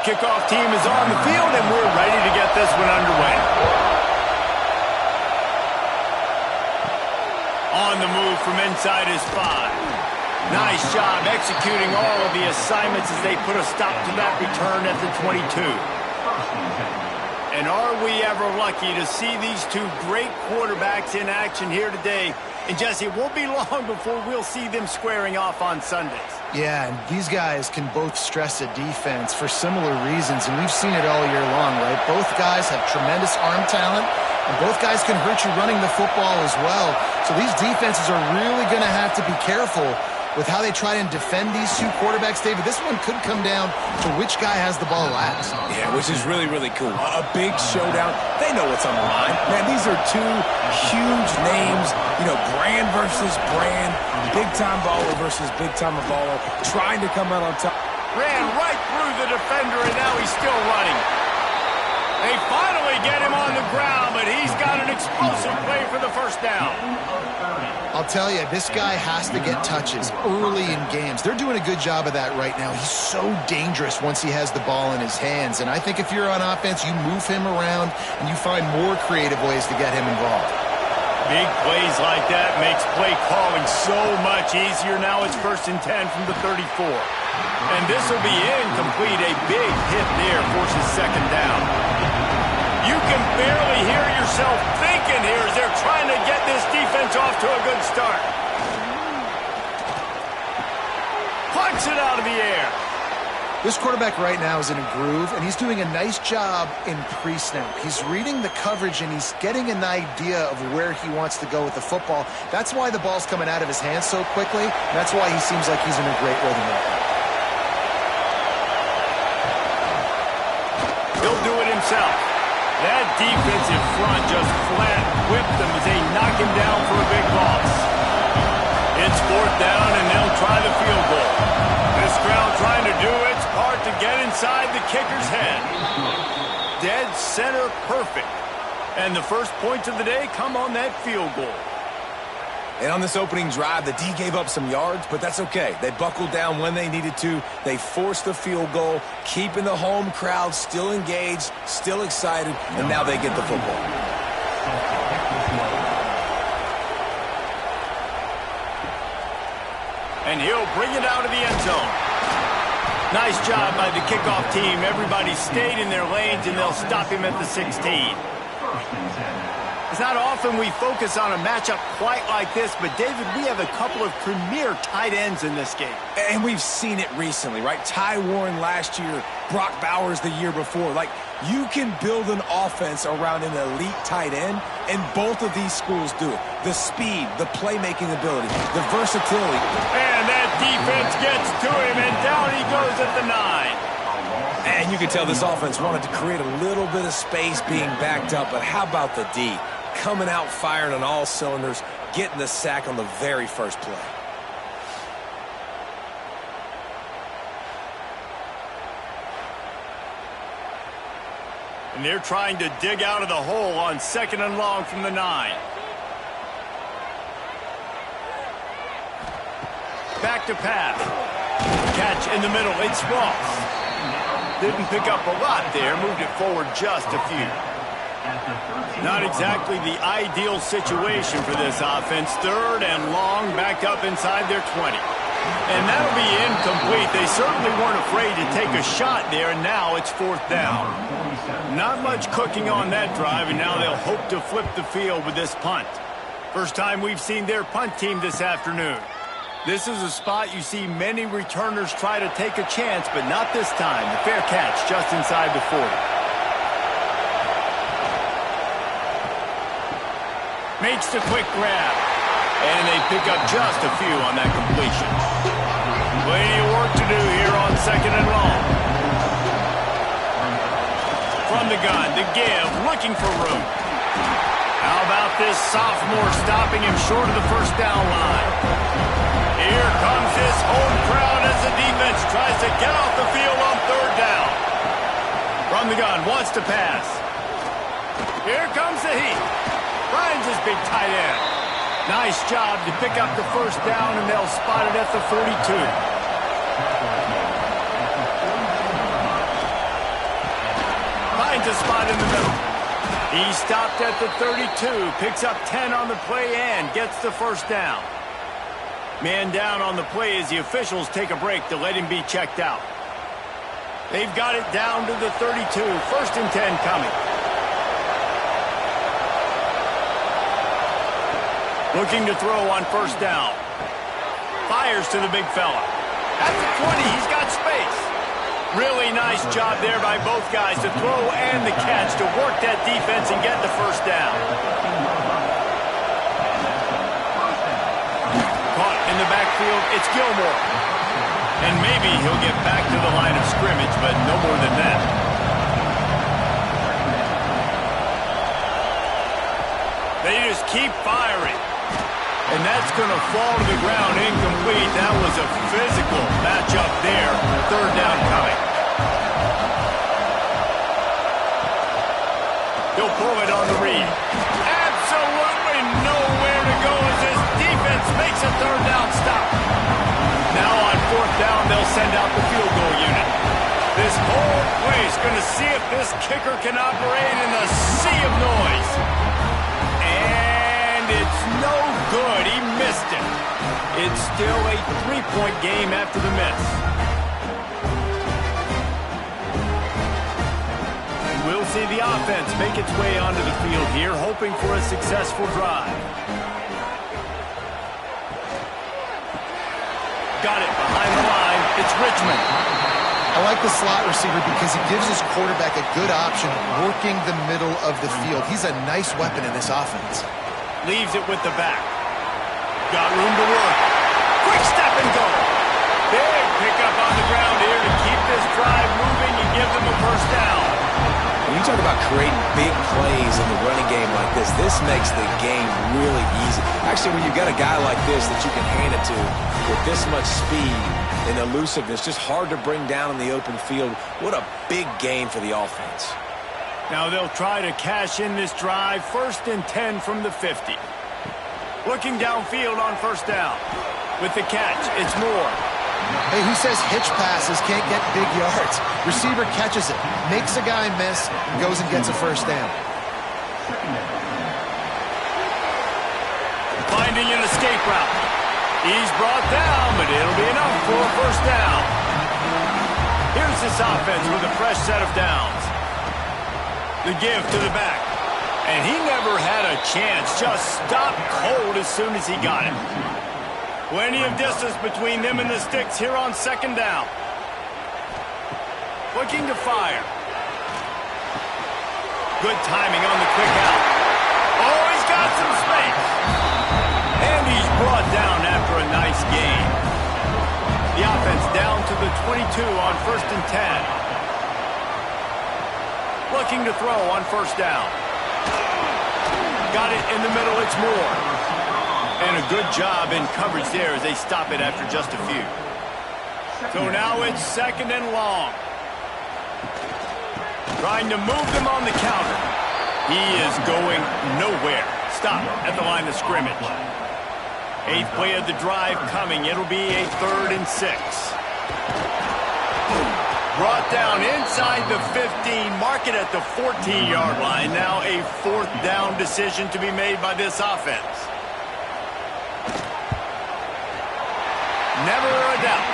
Kickoff team is on the field, and we're ready to get this one underway. On the move from inside his 5. Nice job executing all of the assignments as they put a stop to that return at the 22. And are we ever lucky to see these two great quarterbacks in action here today? And Jesse, it won't be long before we'll see them squaring off on Sundays. Yeah, and these guys can both stress a defense for similar reasons, and we've seen it all year long, right? Both guys have tremendous arm talent, and both guys can hurt you running the football as well. So these defenses are really going to have to be careful with how they try and defend these two quarterbacks, David. This one could come down to which guy has the ball last. Yeah, which is really, really cool. A big showdown. They know what's on the line. Man, these are two huge names, brand versus brand, big-time baller versus big-time baller, trying to come out on top. Ran right through the defender, and now he's still running. They finally get him on the ground, but he's got an explosive play for the first down. I'll tell you, this guy has to get touches early in games. They're doing a good job of that right now. He's so dangerous once he has the ball in his hands. And I think if you're on offense, you move him around and you find more creative ways to get him involved. Big plays like that makes play calling so much easier. Now it's 1st and 10 from the 34. And this will be incomplete. A big hit there forces 2nd down. You can barely hear yourself thinking here as they're trying to get this defense off to a good start. Punts it out of the air. This quarterback right now is in a groove, and he's doing a nice job in pre-snap. He's reading the coverage, and he's getting an idea of where he wants to go with the football. That's why the ball's coming out of his hands so quickly. That's why he seems like he's in a great rhythm right now. He'll do it himself. That defensive front just flat whipped them as they knock him down for a big loss. It's 4th down, and they'll try the field goal. This crowd trying to do its part to get inside the kicker's head. Dead center perfect. And the first points of the day come on that field goal. And on this opening drive, the D gave up some yards, but that's okay. They buckled down when they needed to. They forced the field goal, keeping the home crowd still engaged, still excited, and now they get the football. And he'll bring it out of the end zone. Nice job by the kickoff team. Everybody stayed in their lanes, and they'll stop him at the 16. It's not often we focus on a matchup quite like this, but, David, we have a couple of premier tight ends in this game. And we've seen it recently, right? Ty Warren last year, Brock Bowers the year before. Like, you can build an offense around an elite tight end, and both of these schools do it. The speed, the playmaking ability, the versatility. And that defense gets to him, and down he goes at the 9. And you can tell this offense wanted to create a little bit of space being backed up, but how about the D? Coming out firing on all cylinders, getting the sack on the very first play. And they're trying to dig out of the hole on 2nd and long from the 9. Back to pass. Catch in the middle. It's Ross. Didn't pick up a lot there. Moved it forward just a few. Not exactly the ideal situation for this offense. 3rd and long, back up inside their 20. And that'll be incomplete. They certainly weren't afraid to take a shot there, and now it's 4th down. Not much cooking on that drive, and now they'll hope to flip the field with this punt. First time we've seen their punt team this afternoon. This is a spot you see many returners try to take a chance, but not this time. The fair catch just inside the 40. Makes the quick grab. And they pick up just a few on that completion. Plenty of work to do here on 2nd and long. From the gun, the give, looking for room. How about this sophomore stopping him short of the 1st down line? Here comes his home crowd as the defense tries to get off the field on 3rd down. From the gun, wants to pass. Here comes the heat. Finds his big tight end. Nice job to pick up the 1st down, and they'll spot it at the 42. finds a spot in the middle. He stopped at the 32, picks up 10 on the play and gets the first down. Man down on the play as the officials take a break to let him be checked out. They've got it down to the 32, 1st and 10 coming. Looking to throw on 1st down. Fires to the big fella. At the 20, he's got space. Really nice job there by both guys to throw and the catch to work that defense and get the 1st down. Caught in the backfield, it's Gilmore. And maybe he'll get back to the line of scrimmage, but no more than that. They just keep firing. And that's going to fall to the ground incomplete. That was a physical matchup there. 3rd down coming. He'll pull it on the read. Absolutely nowhere to go as this defense makes a 3rd down stop. Now on 4th down, they'll send out the field goal unit. This whole place going to see if this kicker can operate in a sea of noise. And it's no good. He missed it. It's still a 3-point game after the miss. We'll see the offense make its way onto the field here, hoping for a successful drive. Got it behind the line. It's Richmond. I like the slot receiver because he gives his quarterback a good option working the middle of the field. He's a nice weapon in this offense. Leaves it with the back. Got room to work. Quick step and go. Big pickup on the ground here to keep this drive moving and give them a 1st down. When you talk about creating big plays in the running game like this makes the game really easy. Actually, when you've got a guy like this that you can hand it to with this much speed and elusiveness, just hard to bring down in the open field, what a big gain for the offense. Now they'll try to cash in this drive. 1st and 10 from the 50. Looking downfield on 1st down. With the catch, it's Moore. Hey, who says hitch passes can't get big yards? Receiver catches it, makes a guy miss, and goes and gets a 1st down. Finding an escape route. He's brought down, but it'll be enough for a 1st down. Here's this offense with a fresh set of downs. The give to the back. And he never had a chance. Just stopped cold as soon as he got it. Plenty of distance between them and the sticks here on 2nd down. Looking to fire. Good timing on the quick out. Oh, he's got some space. And he's brought down after a nice gain. The offense down to the 22 on 1st and 10. Looking to throw on 1st down. Got it in the middle, it's Moore. And a good job in coverage there as they stop it after just a few. So now it's 2nd and long. Trying to move them on the counter. He is going nowhere. Stop at the line of scrimmage. 8th play of the drive coming. It'll be a 3rd and 6. Brought down inside the 15, mark it at the 14-yard line. Now a 4th down decision to be made by this offense. Never a doubt.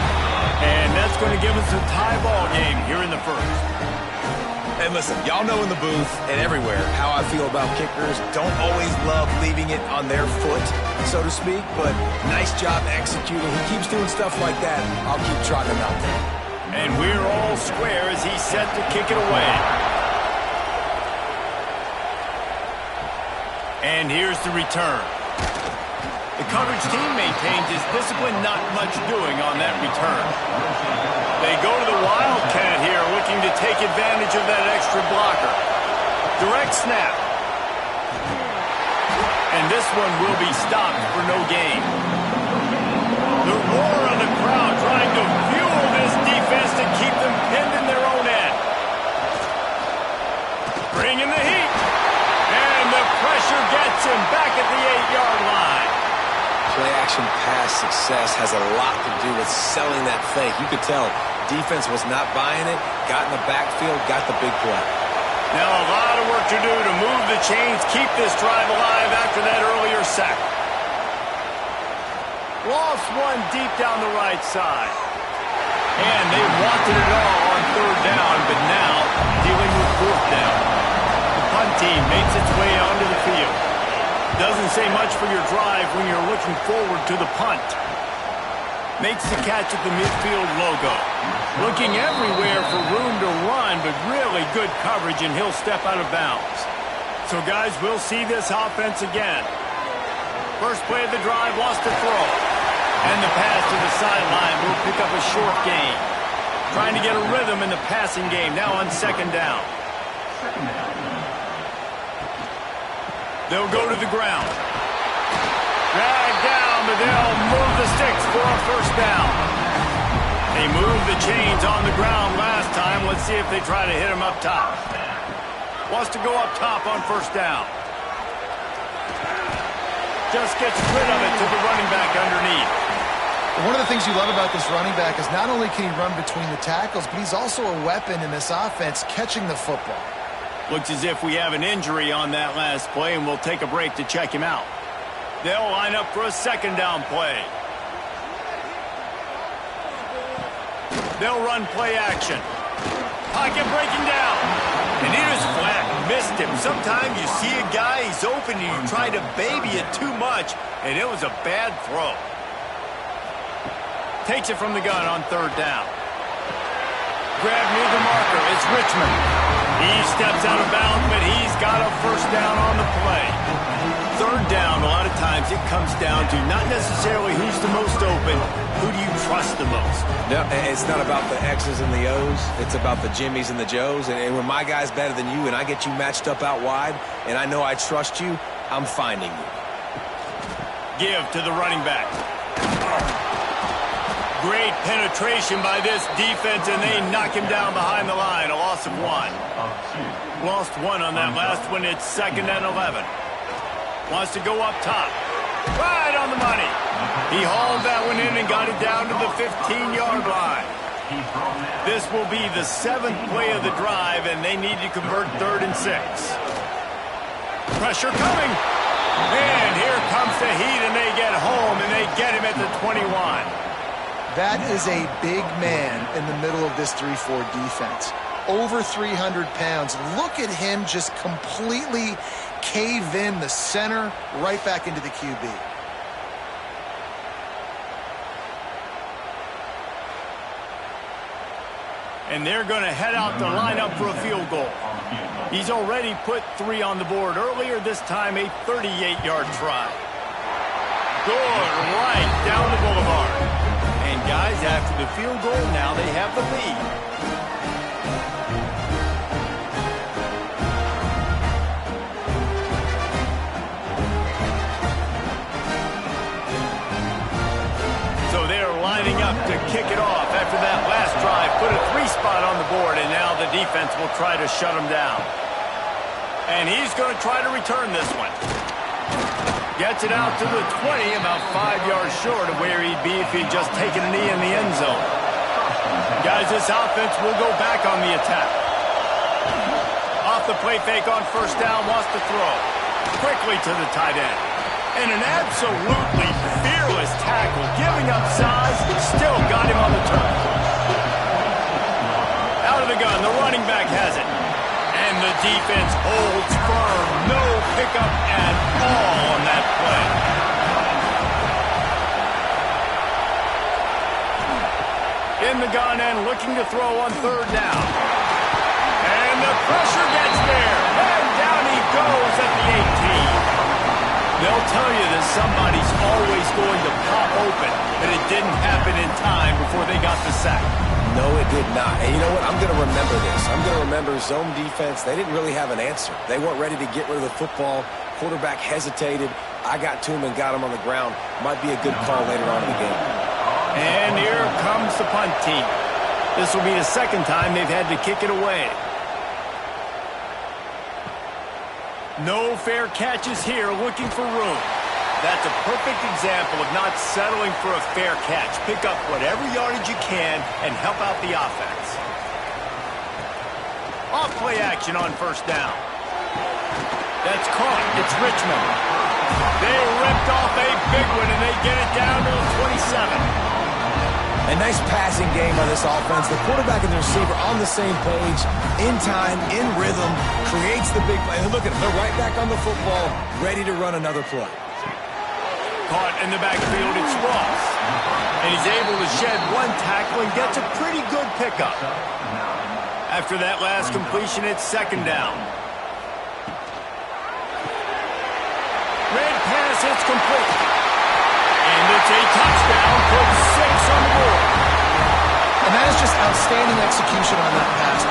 And that's going to give us a tie ball game here in the 1st. And listen, y'all know in the booth and everywhere how I feel about kickers. Don't always love leaving it on their foot, so to speak, but nice job executing. He keeps doing stuff like that. I'll keep trotting him out there. And we're all square as he's set to kick it away. And here's the return. The coverage team maintains his discipline, not much doing on that return. They go to the Wildcat here, looking to take advantage of that extra blocker. Direct snap. And this one will be stopped for no gain. The roar of the crowd trying to fuel this defense to keep them pinned in their own end. Bringing the heat. And the pressure gets him back at the 8-yard line. Play-action pass success has a lot to do with selling that fake. You could tell defense was not buying it, got in the backfield, got the big play. Now a lot of work to do to move the chains, keep this drive alive after that earlier sack. Lost one deep down the right side. And they wanted it all on third down, but now dealing with fourth down. The punt team makes its way onto the field. Doesn't say much for your drive when you're looking forward to the punt. Makes the catch at the midfield logo. Looking everywhere for room to run, but really good coverage, and he'll step out of bounds. So, guys, we'll see this offense again. First play of the drive, lost to throw. And the pass to the sideline will pick up a short gain. Trying to get a rhythm in the passing game, now on second down. They'll go to the ground. Drag down, but they'll move the sticks for a first down. They moved the chains on the ground last time. Let's see if they try to hit him up top. Wants to go up top on first down. Just gets rid of it to the running back underneath. One of the things you love about this running back is not only can he run between the tackles, but he's also a weapon in this offense catching the football. Looks as if we have an injury on that last play, and we'll take a break to check him out. They'll line up for a second down play. They'll run play action. Pocket breaking down. And he just flat missed him. Sometimes you see a guy, he's open, and you try to baby it too much, and it was a bad throw. Takes it from the gun on third down. Grab near the marker. It's Richmond. He steps out of bounds, but he's got a first down on the play. Third down, a lot of times it comes down to not necessarily who's the most open, who do you trust the most? No, it's not about the X's and the O's. It's about the Jimmys and the Joes. And when my guy's better than you and I get you matched up out wide and I know I trust you, I'm finding you. Give to the running back. Great penetration by this defense, and they knock him down behind the line. A loss of one. Lost one on that last one. It's 2nd and 11. Wants to go up top. Right on the money. He hauled that one in and got it down to the 15-yard line. This will be the 7th play of the drive, and they need to convert 3rd and 6. Pressure coming. And here comes the heat, and they get home, and they get him at the 21. That is a big man in the middle of this 3-4 defense. Over 300 pounds. Look at him just completely cave in the center right back into the QB. And they're going to head out to line up for a field goal. He's already put 3 on the board earlier, this time a 38-yard try. Good, right down the boulevard. And guys, after the field goal, now they have the lead. So they're lining up to kick it off after that last drive. Put a 3 spot on the board, and now the defense will try to shut him down. And he's going to try to return this one. Gets it out to the 20, about 5 yards short of where he'd be if he'd just taken a knee in the end zone. Guys, this offense will go back on the attack. Off the play fake on first down, wants to throw. Quickly to the tight end. And an absolutely fearless tackle, giving up size, still got him on the turn. Out of the gun, the running back has it. And the defense holds firm. No pickup at all on that play. In the gun and looking to throw on third down. And the pressure gets there. And down he goes at the 18. They'll tell you that somebody's always going to pop open, but it didn't happen in time before they got the sack. No, it did not. And you know what? I'm going to remember this. I'm going to remember zone defense. They didn't really have an answer. They weren't ready to get rid of the football. Quarterback hesitated. I got to him and got him on the ground. Might be a good call later on in the game. And here comes the punt team. This will be the 2nd time they've had to kick it away. No fair catches here, looking for room. That's a perfect example of not settling for a fair catch. Pick up whatever yardage you can and help out the offense. Off play action on first down. That's caught. It's Richmond. They ripped off a big one, and they get it down to the 27. A nice passing game by this offense. The quarterback and the receiver on the same page, in time, in rhythm, creates the big play. And look at them. They're right back on the football, ready to run another play. Caught in the backfield, it's Ross. And he's able to shed one tackle and gets a pretty good pickup. After that last completion, it's second down. Red pass, it's complete. And it's a touchdown, put 6 on the board. And that is just outstanding execution on that pass.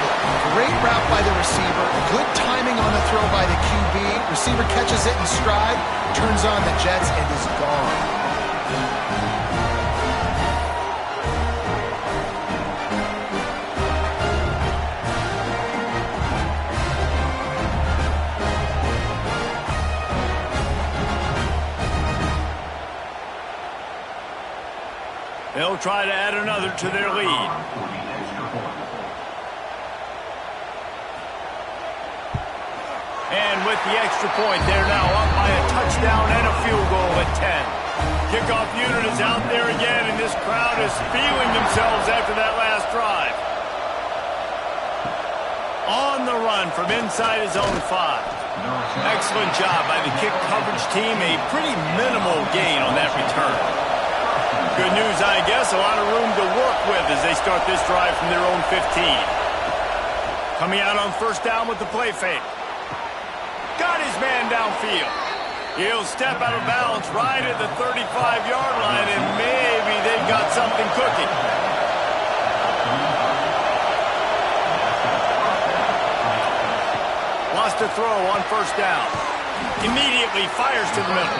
Great route by the receiver, good timing on the throw by the QB. Receiver catches it in stride, turns on the jets, and is gone. They'll try to add another to their lead. And with the extra point, they're now up by a touchdown and a field goal at 10. Kickoff unit is out there again, and this crowd is feeling themselves after that last drive. On the run from inside his own 5. Excellent job by the kick coverage team. A pretty minimal gain on that return. Good news, I guess. A lot of room to work with as they start this drive from their own 15. Coming out on first down with the play fake. Got his man downfield. He'll step out of bounds right at the 35-yard line, and maybe they've got something cooking. Lost a throw on first down. Immediately fires to the middle.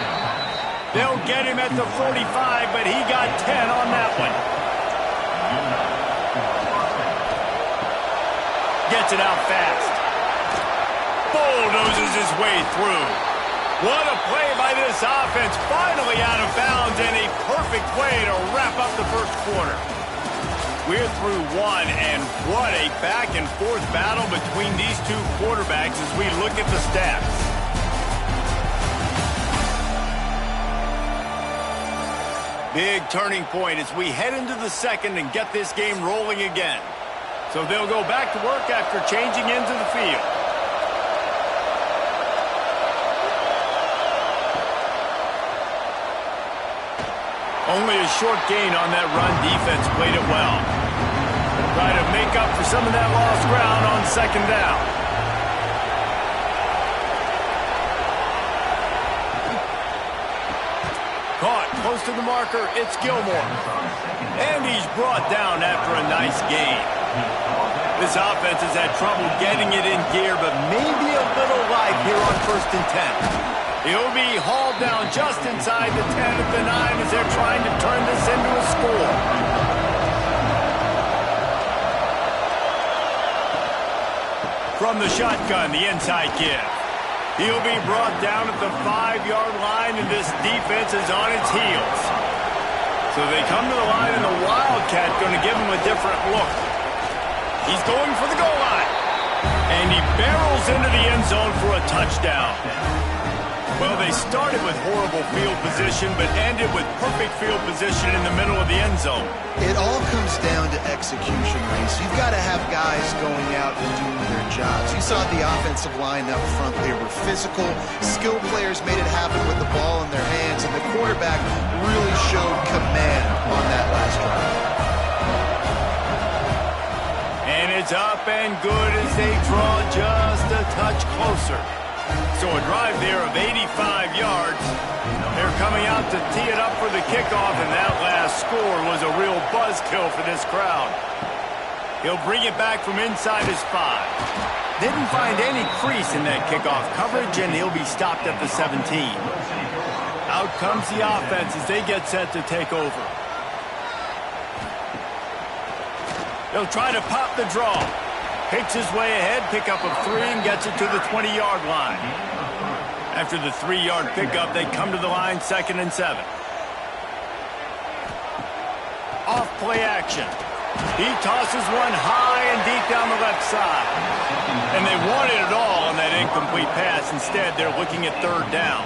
They'll get him at the 45, but he got 10 on that one. Gets it out fast. Bulldozes his way through. What a play by this offense. Finally out of bounds, and a perfect way to wrap up the first quarter. We're through one, and what a back-and-forth battle between these two quarterbacks as we look at the stats. Big turning point as we head into the second and get this game rolling again. So they'll go back to work after changing into the field. Only a short gain on that run. Defense played it well. Try to make up for some of that lost ground on second down. Caught close to the marker, it's Gilmore. And he's brought down after a nice gain. This offense has had trouble getting it in gear, but maybe a little life here on 1st and 10. He'll be hauled down just inside the 10 at the 9 as they're trying to turn this into a score. From the shotgun, the inside give. He'll be brought down at the 5-yard line, and this defense is on its heels. So they come to the line, and the Wildcat going to give him a different look. He's going for the goal line. And he barrels into the end zone for a touchdown. Well, they started with horrible field position, but ended with perfect field position in the middle of the end zone. It all comes down to execution, Reese. You've got to have guys going out and doing their jobs. You saw the offensive line up front. They were physical. Skill players made it happen with the ball in their hands, and the quarterback really showed command on that last drive. And it's up and good as they draw just a touch closer. So a drive there of 85 yards. They're coming out to tee it up for the kickoff, and that last score was a real buzzkill for this crowd. He'll bring it back from inside his 5. Didn't find any crease in that kickoff coverage, and he'll be stopped at the 17. Out comes the offense as they get set to take over. They'll try to pop the draw. Picks his way ahead, pickup of 3, and gets it to the 20-yard line. After the 3-yard pickup, they come to the line 2nd and 7. Off play action. He tosses one high and deep down the left side. And they wanted it all on that incomplete pass. Instead, they're looking at third down.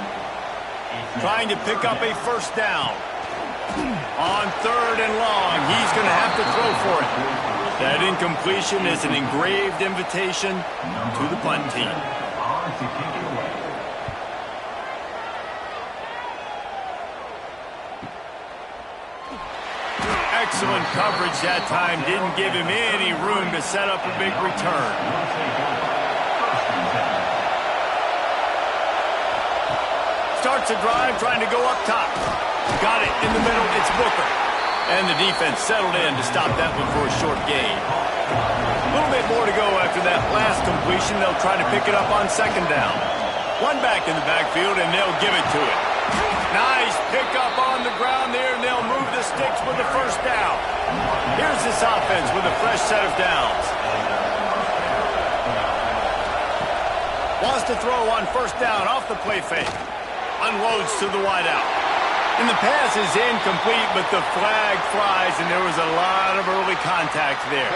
Trying to pick up a first down. On third and long, he's going to have to throw for it. That incompletion is an engraved invitation to the punt team. Excellent coverage that time. Didn't give him any room to set up a big return. Starts a drive trying to go up top. Got it in the middle. It's Booker. And the defense settled in to stop that one for a short gain. A little bit more to go after that last completion. They'll try to pick it up on second down. One back in the backfield, and they'll give it to it. Nice pickup on the ground there, and they'll move the sticks with the first down. Here's this offense with a fresh set of downs. Wants to throw on first down off the play fake. Unloads to the wideout. And the pass is incomplete, but the flag flies, and there was a lot of early contact there.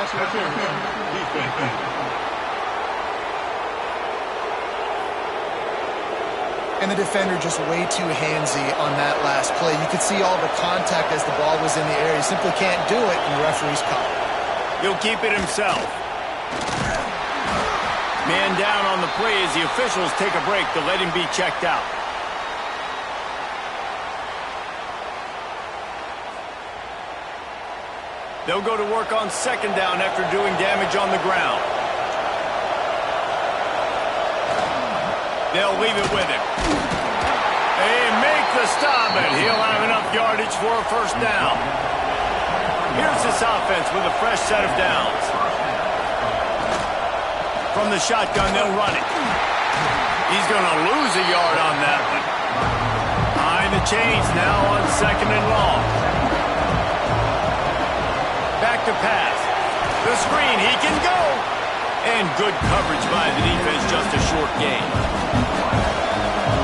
And the defender just way too handsy on that last play. You could see all the contact as the ball was in the air. He simply can't do it, and the referee's caught. He'll keep it himself. Man down on the play as the officials take a break to let him be checked out. They'll go to work on second down after doing damage on the ground. They'll leave it with him. They make the stop, and he'll have enough yardage for a first down. Here's this offense with a fresh set of downs. From the shotgun, they'll run it. He's going to lose a yard on that one. Behind the chains now on second and long. Back to pass. The screen, he can go. And good coverage by the defense, just a short gain.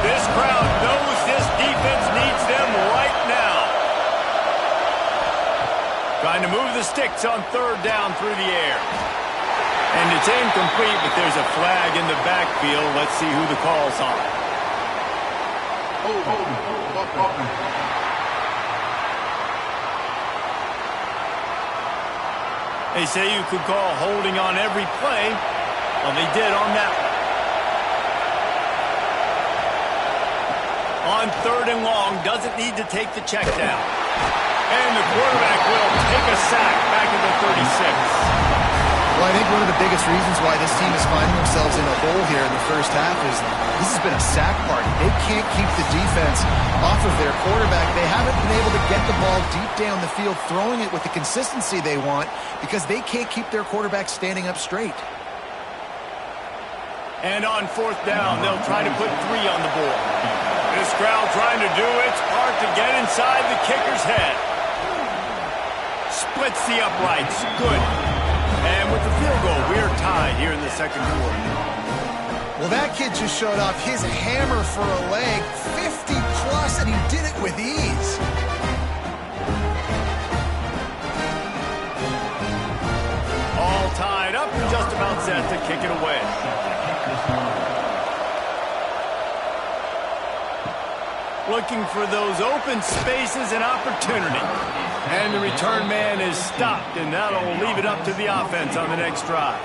This crowd knows this defense needs them right now. Trying to move the sticks on third down through the air. And it's incomplete, but there's a flag in the backfield. Let's see who the call's on. They say you could call holding on every play. Well, they did on that one. On third and long, doesn't need to take the check down. And the quarterback will take a sack back at the 36. Well, I think one of the biggest reasons why this team is finding themselves in a hole here in the first half is this has been a sack party. They can't keep the defense off of their quarterback. They haven't been able to get the ball deep down the field, throwing it with the consistency they want because they can't keep their quarterback standing up straight. And on fourth down, they'll try to put 3 on the board. This crowd trying to do its part to get inside the kicker's head. Splits the uprights. Good. And with the field goal, we are tied here in the second quarter. Well, that kid just showed off his hammer for a leg, 50-plus, and he did it with ease. All tied up, just about set to kick it away. Looking for those open spaces and opportunity. And the return man is stopped, and that'll leave it up to the offense on the next drive.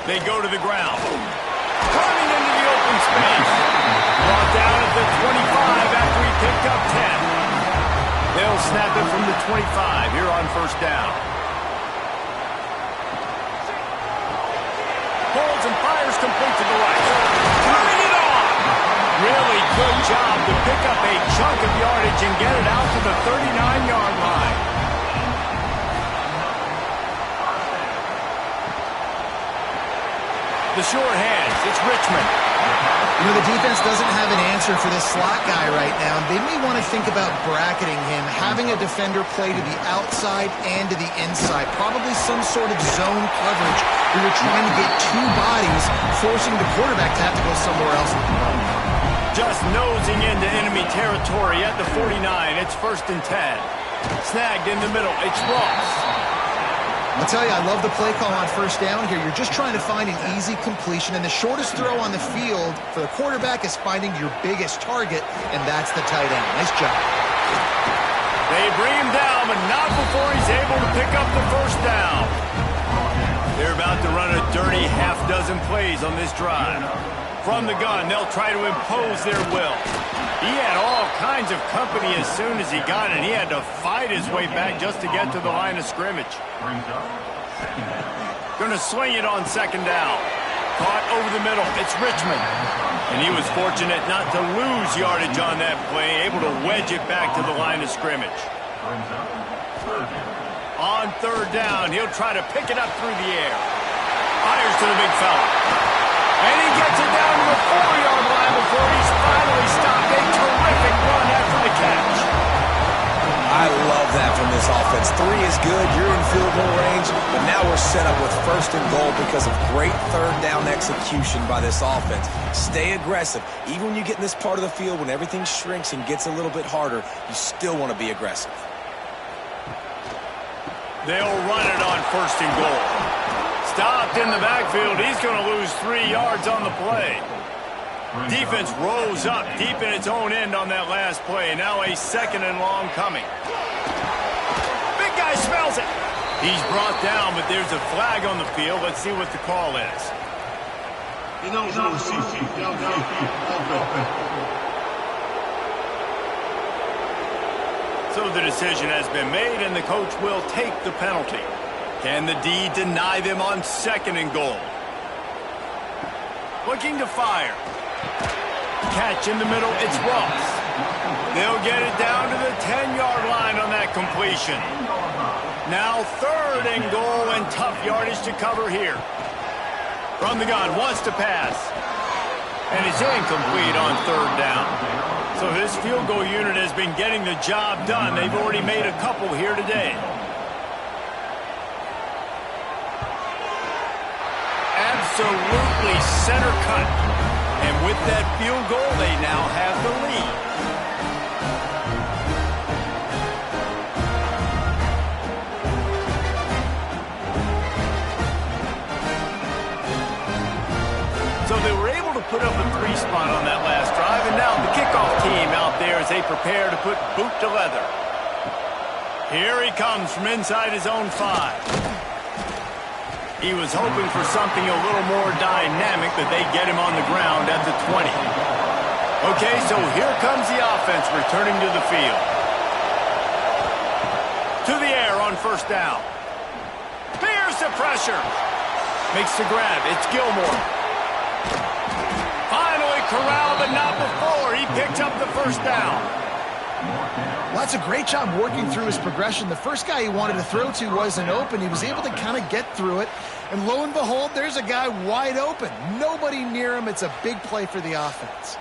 They go to the ground. Running into the open space. Brought down at the 25 after he picked up 10. They'll snap it from the 25 here on first down. Holds and fires complete to the right. Turning it on. Really good job to pick up a chunk of yardage and get it out to the 39-yard line. The short hands, it's Richmond. You know, the defense doesn't have an answer for this slot guy right now. They may want to think about bracketing him, having a defender play to the outside and to the inside. Probably some sort of zone coverage where you're trying to get 2 bodies, forcing the quarterback to have to go somewhere else with the ball. Just nosing into enemy territory at the 49. It's first and 10. Snagged in the middle. It's Ross. I'll tell you, I love the play call on first down here. You're just trying to find an easy completion, and the shortest throw on the field for the quarterback is finding your biggest target, and that's the tight end. Nice job. They bring him down, but not before he's able to pick up the first down. They're about to run a dirty half-dozen plays on this drive. From the gun, they'll try to impose their will. He had all kinds of company as soon as he got it. He had to fight his way back just to get to the line of scrimmage. Going to swing it on second down. Caught over the middle. It's Richmond. And he was fortunate not to lose yardage on that play, able to wedge it back to the line of scrimmage. On third down, he'll try to pick it up through the air. Fires to the big fella. And he gets it down to the 4-yard line before he's finally stopped. A terrific run after the catch. I love that from this offense. 3 is good. You're in field goal range, but now we're set up with first and goal because of great third down execution by this offense. Stay aggressive. Even when you get in this part of the field, when everything shrinks and gets a little bit harder, you still want to be aggressive. They'll run it on first and goal. Stopped in the backfield. He's going to lose 3 yards on the play. Defense rose up deep in its own end on that last play. Now a second and long coming. Big guy smells it. He's brought down, but there's a flag on the field. Let's see what the call is. So the decision has been made, and the coach will take the penalty. Can the D deny them on second and goal? Looking to fire. Catch in the middle, it's Ross. They'll get it down to the 10-yard line on that completion. Now third and goal, and tough yardage to cover here. From the gun, wants to pass. And it's incomplete on third down. So this field goal unit has been getting the job done. They've already made a couple here today. Absolutely center cut. And with that field goal, they now have the lead. So they were able to put up a 3 spot on that last drive, and now the kickoff team out there as they prepare to put boot to leather. Here he comes from inside his own 5. He was hoping for something a little more dynamic, but they get him on the ground at the 20. Okay, so here comes the offense returning to the field. To the air on first down. Bears the pressure. Makes the grab. It's Gilmore. Finally corralled, but not before. He picked up the first down. Well, that's a great job working through his progression. The first guy he wanted to throw to wasn't open. He was able to kind of get through it. And lo and behold, there's a guy wide open. Nobody near him. It's a big play for the offense.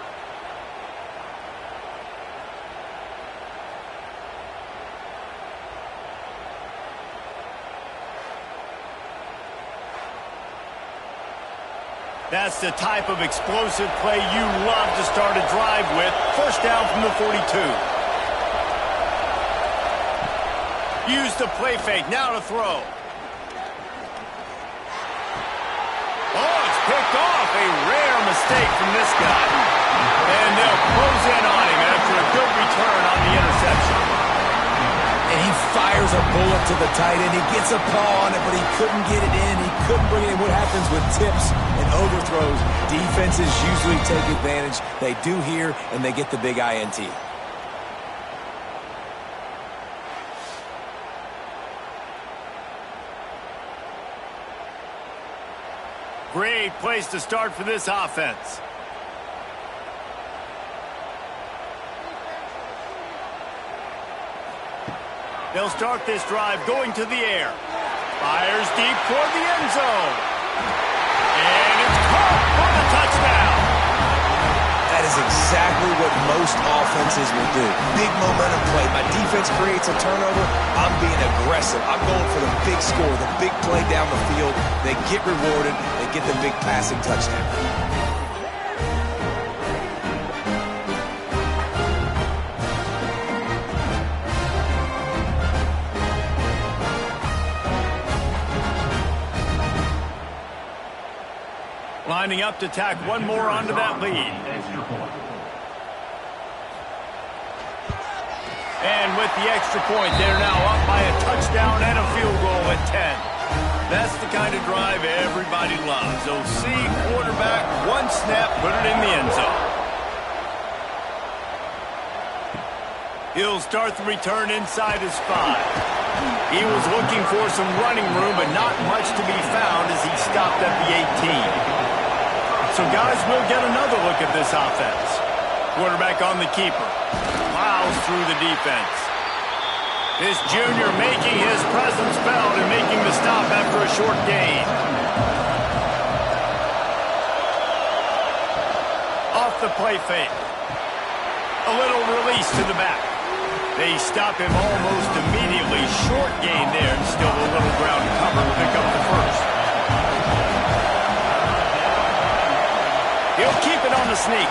That's the type of explosive play you love to start a drive with. First down from the 42. Use the play fake, now to throw. Oh, it's picked off. A rare mistake from this guy. And they'll close in on him after a good return on the interception. And he fires a bullet to the tight end. He gets a paw on it, but he couldn't get it in. He couldn't bring it in. What happens with tips and overthrows? Defenses usually take advantage. They do here, and they get the big INT. Great place to start for this offense. They'll start this drive going to the air. Fires deep toward the end zone. And it's caught for the touchdown. That is exactly what most offenses will do. Big momentum play. My defense creates a turnover. I'm being aggressive. I'm going for the big score, the big play down the field. They get rewarded. They get the big passing touchdown. lining up to tack one more onto that lead. And with the extra point, they're now up by a touchdown and a field goal at 10. That's the kind of drive everybody loves. OC, quarterback, one snap, put it in the end zone. He'll start the return inside his 5. He was looking for some running room, but not much to be found as he stopped at the 18. So, guys, we'll get another look at this offense. Quarterback on the keeper. Plows through the defense. This junior making his presence felt and making the stop after a short gain. Off the play fake. A little release to the back. They stop him almost immediately. Short gain there and still a little ground cover to pick up the first. He'll keep it on the sneak.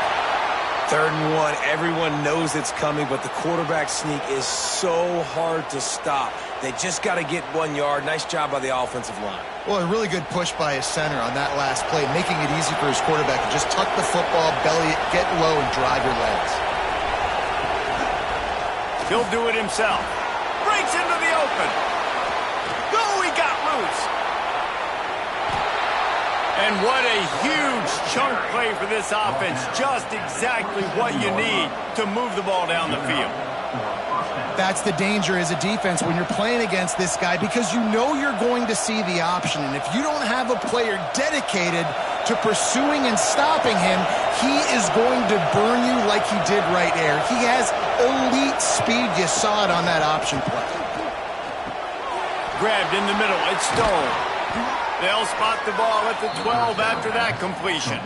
3rd and 1, everyone knows it's coming, but the quarterback sneak is so hard to stop. They just got to get 1 yard. Nice job by the offensive line. Well, a really good push by his center on that last play, making it easy for his quarterback to just tuck the football, belly it, get low, and drive your legs. He'll do it himself. Breaks into the open. Oh, he got loose. And what a huge chunk play for this offense. Just exactly what you need to move the ball down the field. That's the danger as a defense when you're playing against this guy, because you know you're going to see the option. And if you don't have a player dedicated to pursuing and stopping him, he is going to burn you like he did right there. He has elite speed. You saw it on that option play. Grabbed in the middle. It's Stone. They'll spot the ball at the 12 after that completion.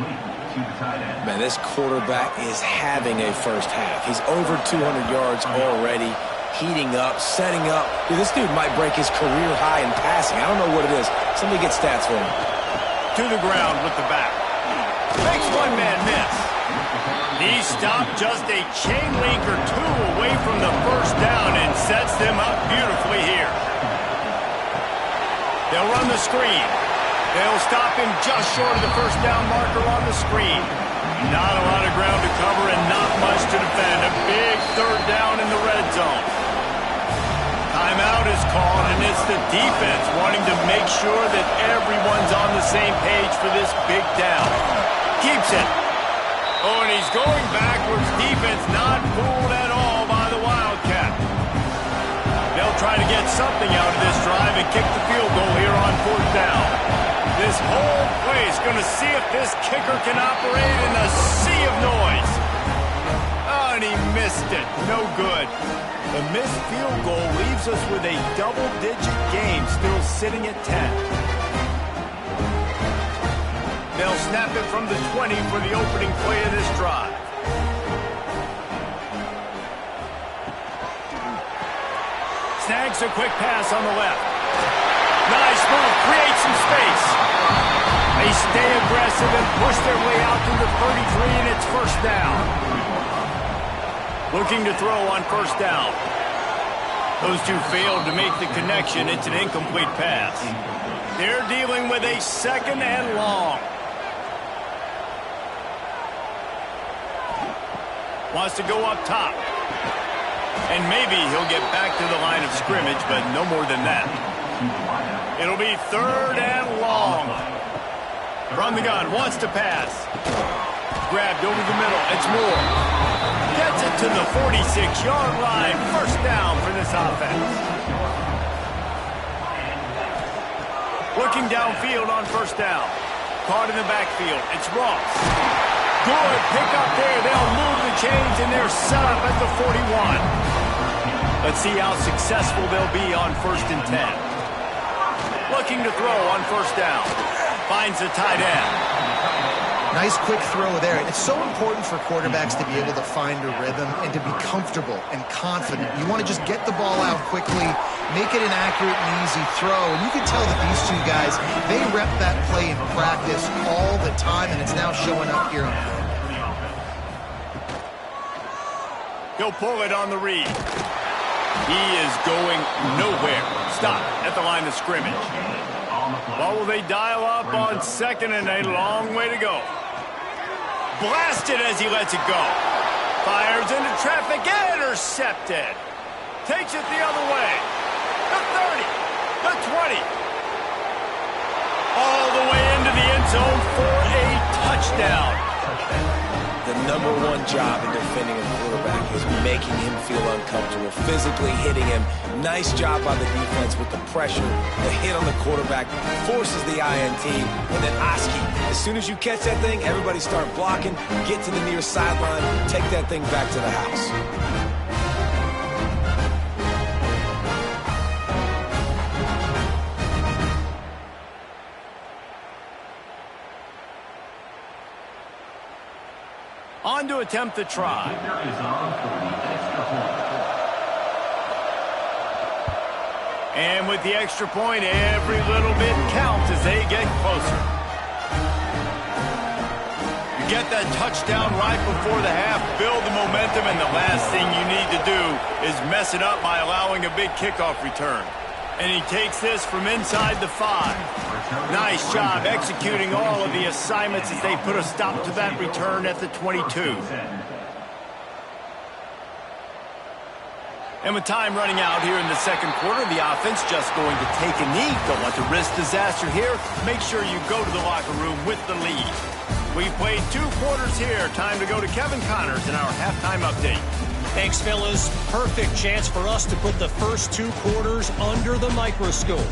Man, this quarterback is having a first half. He's over 200 yards already, heating up, setting up. Dude, this dude might break his career high in passing. I don't know what it is. Somebody get stats for him. To the ground with the back. Makes one man miss. He stopped just a chain link or two away from the first down and sets them up beautifully here. They'll run the screen. They'll stop him just short of the first down marker on the screen. Not a lot of ground to cover and not much to defend. A big 3rd down in the red zone. Timeout is called, and it's the defense wanting to make sure that everyone's on the same page for this big down. Keeps it. Oh, and he's going backwards. Defense not fooled at all by the Wildcat. They'll try to get something out of this drive and kick the field goal here on 4th down. This whole play is going to see if this kicker can operate in a sea of noise. Oh, and he missed it. No good. The missed field goal leaves us with a double-digit game still sitting at 10. They'll snap it from the 20 for the opening play of this drive. Snags a quick pass on the left. Nice move, creates some space. They stay aggressive and push their way out to the 33, and it's 1st down. Looking to throw on 1st down. Those two failed to make the connection. It's an incomplete pass. They're dealing with a 2nd and long. Wants to go up top. And maybe he'll get back to the line of scrimmage, but no more than that. It'll be 3rd and long. From the gun, wants to pass. Grabbed over the middle, it's Moore. Gets it to the 46-yard line. 1st down for this offense. Looking downfield on 1st down. Caught in the backfield, it's Ross. Good pick up there. They'll move the chains, and they're set up at the 41. Let's see how successful they'll be on 1st and 10. Looking to throw on 1st down. Finds the tight end. Nice quick throw there. It's so important for quarterbacks to be able to find a rhythm and to be comfortable and confident. You want to just get the ball out quickly, make it an accurate and easy throw. And you can tell that these two guys, they rep that play in practice all the time, and it's now showing up here on field. He'll pull it on the read. He is going nowhere. Stop at the line of scrimmage. What will they dial up on 2nd and a long way to go? Blasted as he lets it go. Fires into traffic, intercepted. Takes it the other way. The 30, the 20. All the way into the end zone for a touchdown. The #1 job in defending a quarterback is making him feel uncomfortable, physically hitting him. Nice job by the defense with the pressure. The hit on the quarterback forces the INT. And then Oski, as soon as you catch that thing, everybody start blocking, get to the near sideline, take that thing back to the house. On to attempt the try. And with the extra point, every little bit counts as they get closer. You get that touchdown right before the half, build the momentum, and the last thing you need to do is mess it up by allowing a big kickoff return. And he takes this from inside the 5. Nice job executing all of the assignments as they put a stop to that return at the 22. And with time running out here in the second quarter, the offense just going to take a knee. Don't want to risk disaster here. Make sure you go to the locker room with the lead. We've played 2 quarters here. Time to go to Kevin Connors in our halftime update. Thanks, fellas. Perfect chance for us to put the first 2 quarters under the microscope.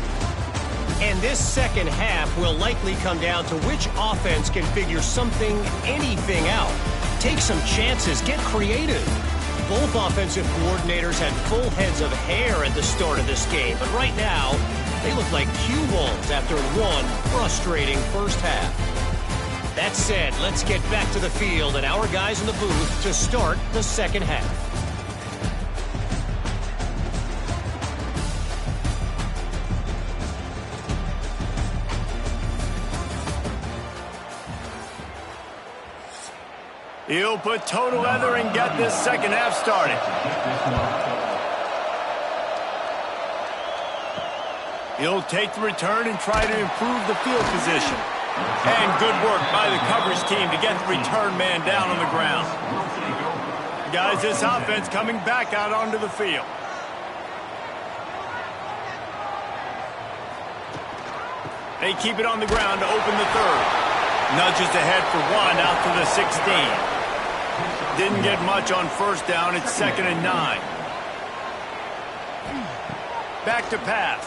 And this second half will likely come down to which offense can figure something, anything out. Take some chances. Get creative. Both offensive coordinators had full heads of hair at the start of this game, but right now, they look like cue balls after one frustrating first half. That said, let's get back to the field and our guys in the booth to start the second half. He'll put toe to leather and get this second half started. He'll take the return and try to improve the field position. And good work by the coverage team to get the return man down on the ground. Guys, this offense coming back out onto the field. They keep it on the ground to open the 3rd. Nudges ahead for 1 out to the 16. Didn't get much on first down. It's 2nd and 9. Back to pass.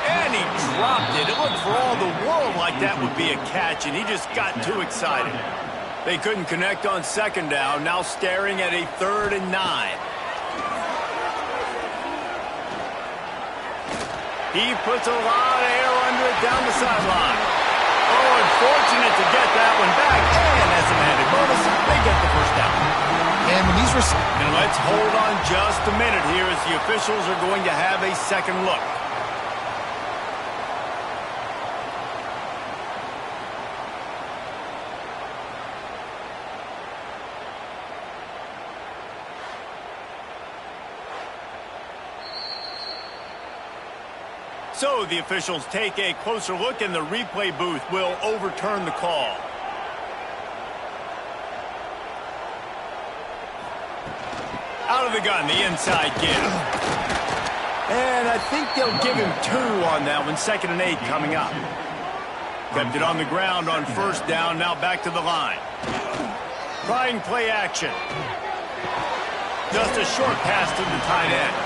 And he dropped it. It looked for all the world like that would be a catch, and he just got too excited. They couldn't connect on 2nd down. Now staring at a 3rd and 9. He puts a lot of air under it down the sideline. Oh, unfortunate to get that one back. And as an added bonus, they get the first down. And let's hold on just a minute here as the officials are going to have a second look. So the officials take a closer look, and the replay booth will overturn the call. Out of the gun, the inside give. And I think they'll give him 2 on that one. 2nd and 8 coming up. Kept it on the ground on first down, now back to the line. Trying play action. Just a short pass to the tight end.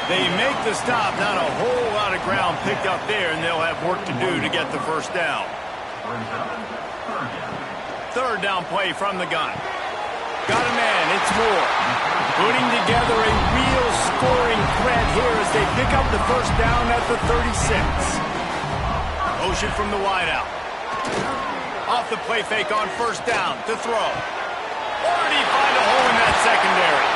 They make the stop, not a whole lot of ground picked up there, and they'll have work to do to get the first down. 3rd down play from the gun. Got a man, it's Moore. Putting together a real scoring threat here as they pick up the first down at the 36. Motion from the wideout. Off the play fake on first down to throw. Or did he find a hole in that secondary?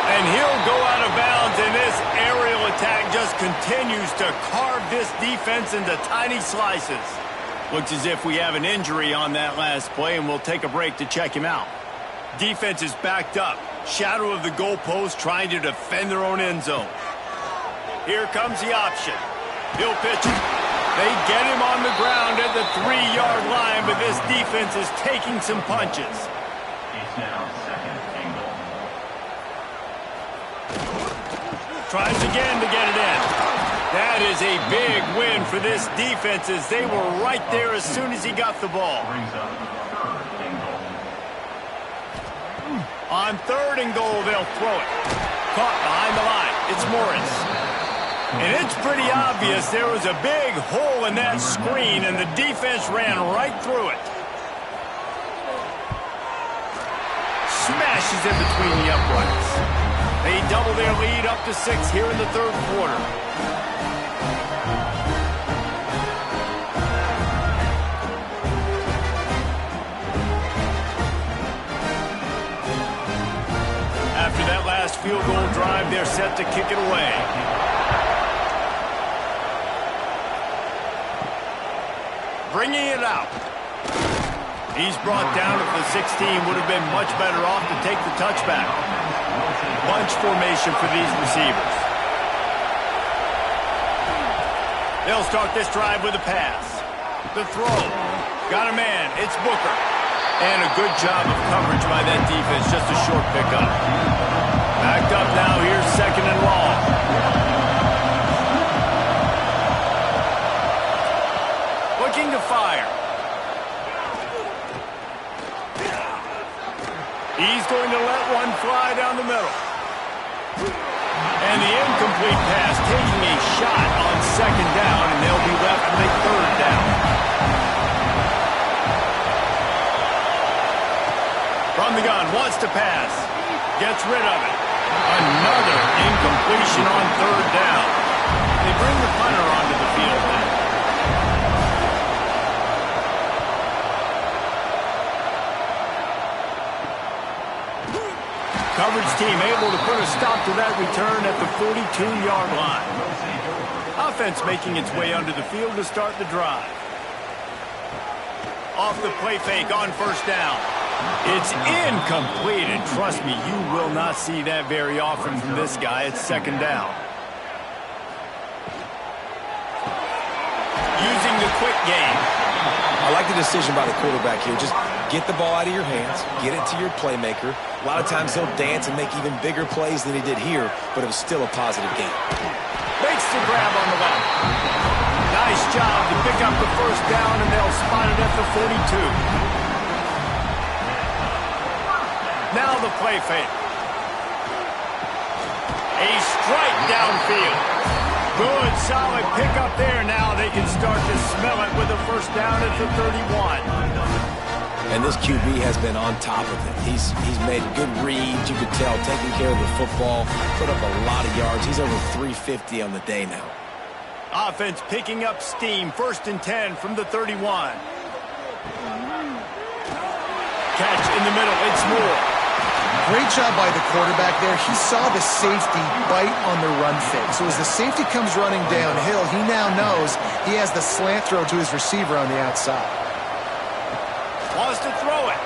And he'll go out of bounds, and this aerial attack just continues to carve this defense into tiny slices. Looks as if we have an injury on that last play, and we'll take a break to check him out. Defense is backed up. Shadow of the goalpost trying to defend their own end zone. Here comes the option. He'll pitch it. They get him on the ground at the 3-yard line, but this defense is taking some punches. It's now second and goal. Tries again to get it in. That is a big win for this defense as they were right there as soon as he got the ball. Brings up third and goal. On 3rd and goal, they'll throw it. Caught behind the line. It's Morris. And it's pretty obvious there was a big hole in that screen, and the defense ran right through it. Smashes in between the uprights. They double their lead up to 6 here in the 3rd quarter. After that last field goal drive, they're set to kick it away. Bringing it out. He's brought down at the 16. Would have been much better off to take the touchback. Bunch formation for these receivers. They'll start this drive with a pass. The throw. Got a man. It's Booker. And a good job of coverage by that defense. Just a short pickup. Backed up now. Here's 2nd and long. Looking to fire. He's going to let one fly down the middle. And the incomplete pass taking a shot on 2nd down, and they'll be left with a 3rd down. From the gun, wants to pass. Gets rid of it. Another incompletion on 3rd down. They bring the punter onto the field now. Coverage team able to put a stop to that return at the 42-yard line. Offense making its way onto the field to start the drive. Off the play fake on 1st down. It's incomplete, and trust me, you will not see that very often from this guy. It's 2nd down. Using the quick game. I like the decision by the quarterback here. Just get the ball out of your hands, get it to your playmaker. A lot of times he'll dance and make even bigger plays than he did here, but it was still a positive game. Makes the grab on the left. Nice job to pick up the 1st down, and they'll spot it at the 42. Now the play fake. A strike downfield. Good, solid pickup there. Now they can start to smell it with a 1st down at the 31. And this QB has been on top of it. He's made good reads, you could tell, taking care of the football, put up a lot of yards. He's over 350 on the day now. Offense picking up steam. 1st and 10 from the 31. Catch in the middle. It's Moore. Great job by the quarterback there. He saw the safety bite on the run fake. So as the safety comes running downhill, he now knows he has the slant throw to his receiver on the outside. Wants to throw it.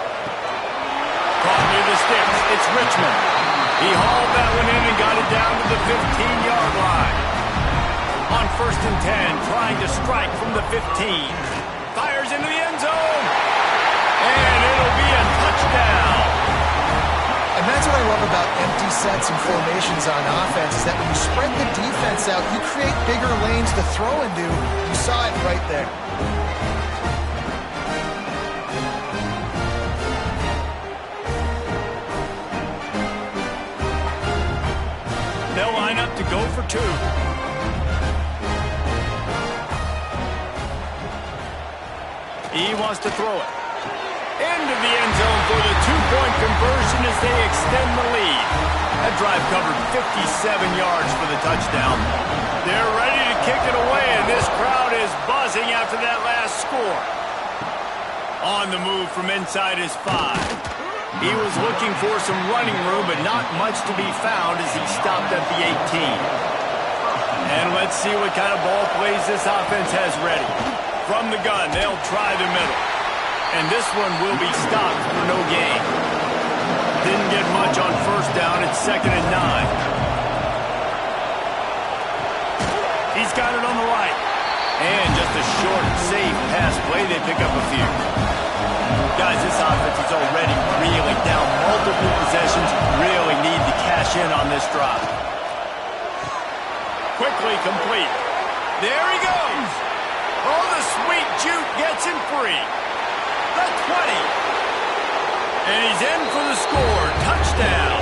Caught near the sticks. It's Richmond. He hauled that one in and got it down to the 15-yard line. On 1st and 10, trying to strike from the 15. Fires into the end zone. And it'll be a touchdown. And that's what I love about empty sets and formations on offense, is that when you spread the defense out, you create bigger lanes to throw into. You saw it right there. They'll line up to go for 2. He wants to throw it. Into the end zone for the 2-point conversion as they extend the lead. That drive covered 57 yards for the touchdown. They're ready to kick it away, and this crowd is buzzing after that last score. On the move from inside his 5. He was looking for some running room, but not much to be found as he stopped at the 18. And let's see what kind of ball plays this offense has ready. From the gun, they'll try the middle. And this one will be stopped for no gain. Didn't get much on first down. It's 2nd and 9. He's got it on the right. And just a short, safe pass play. They pick up a few. Guys, this offense is already really down multiple possessions. Really need to cash in on this drive. Quickly complete. There he goes. Oh, the sweet juke gets him free. The 20. And he's in for the score. Touchdown.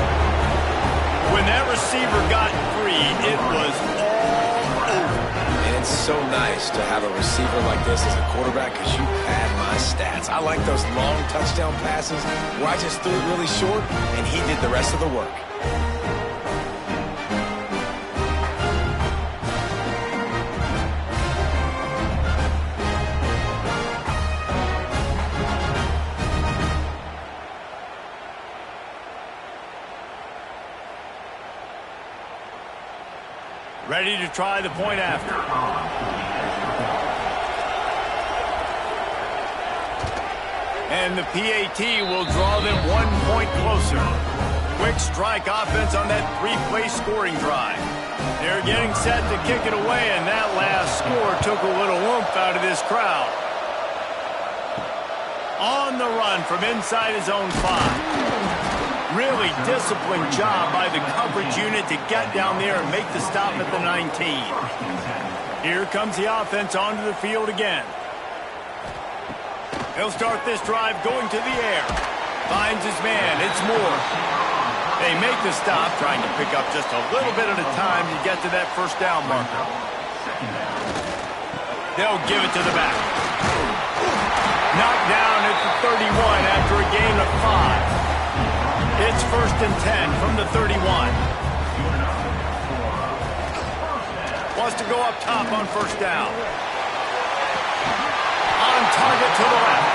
When that receiver got free, it was all over. And it's so nice to have a receiver like this as a quarterback because you pad my stats. I like those long touchdown passes where I just threw it really short and he did the rest of the work. Ready to try the point after. And the PAT will draw them 1 point closer. Quick strike offense on that 3-play scoring drive. They're getting set to kick it away, and that last score took a little oomph out of this crowd. On the run from inside his own 5. Really disciplined job by the coverage unit to get down there and make the stop at the 19. Here comes the offense onto the field again. He'll start this drive going to the air. Finds his man. It's Moore. They make the stop, trying to pick up just a little bit at a time to get to that first down marker. They'll give it to the back. Knocked down at the 31 after a gain of 5. It's 1st and 10 from the 31. Wants to go up top on first down. On target to the left.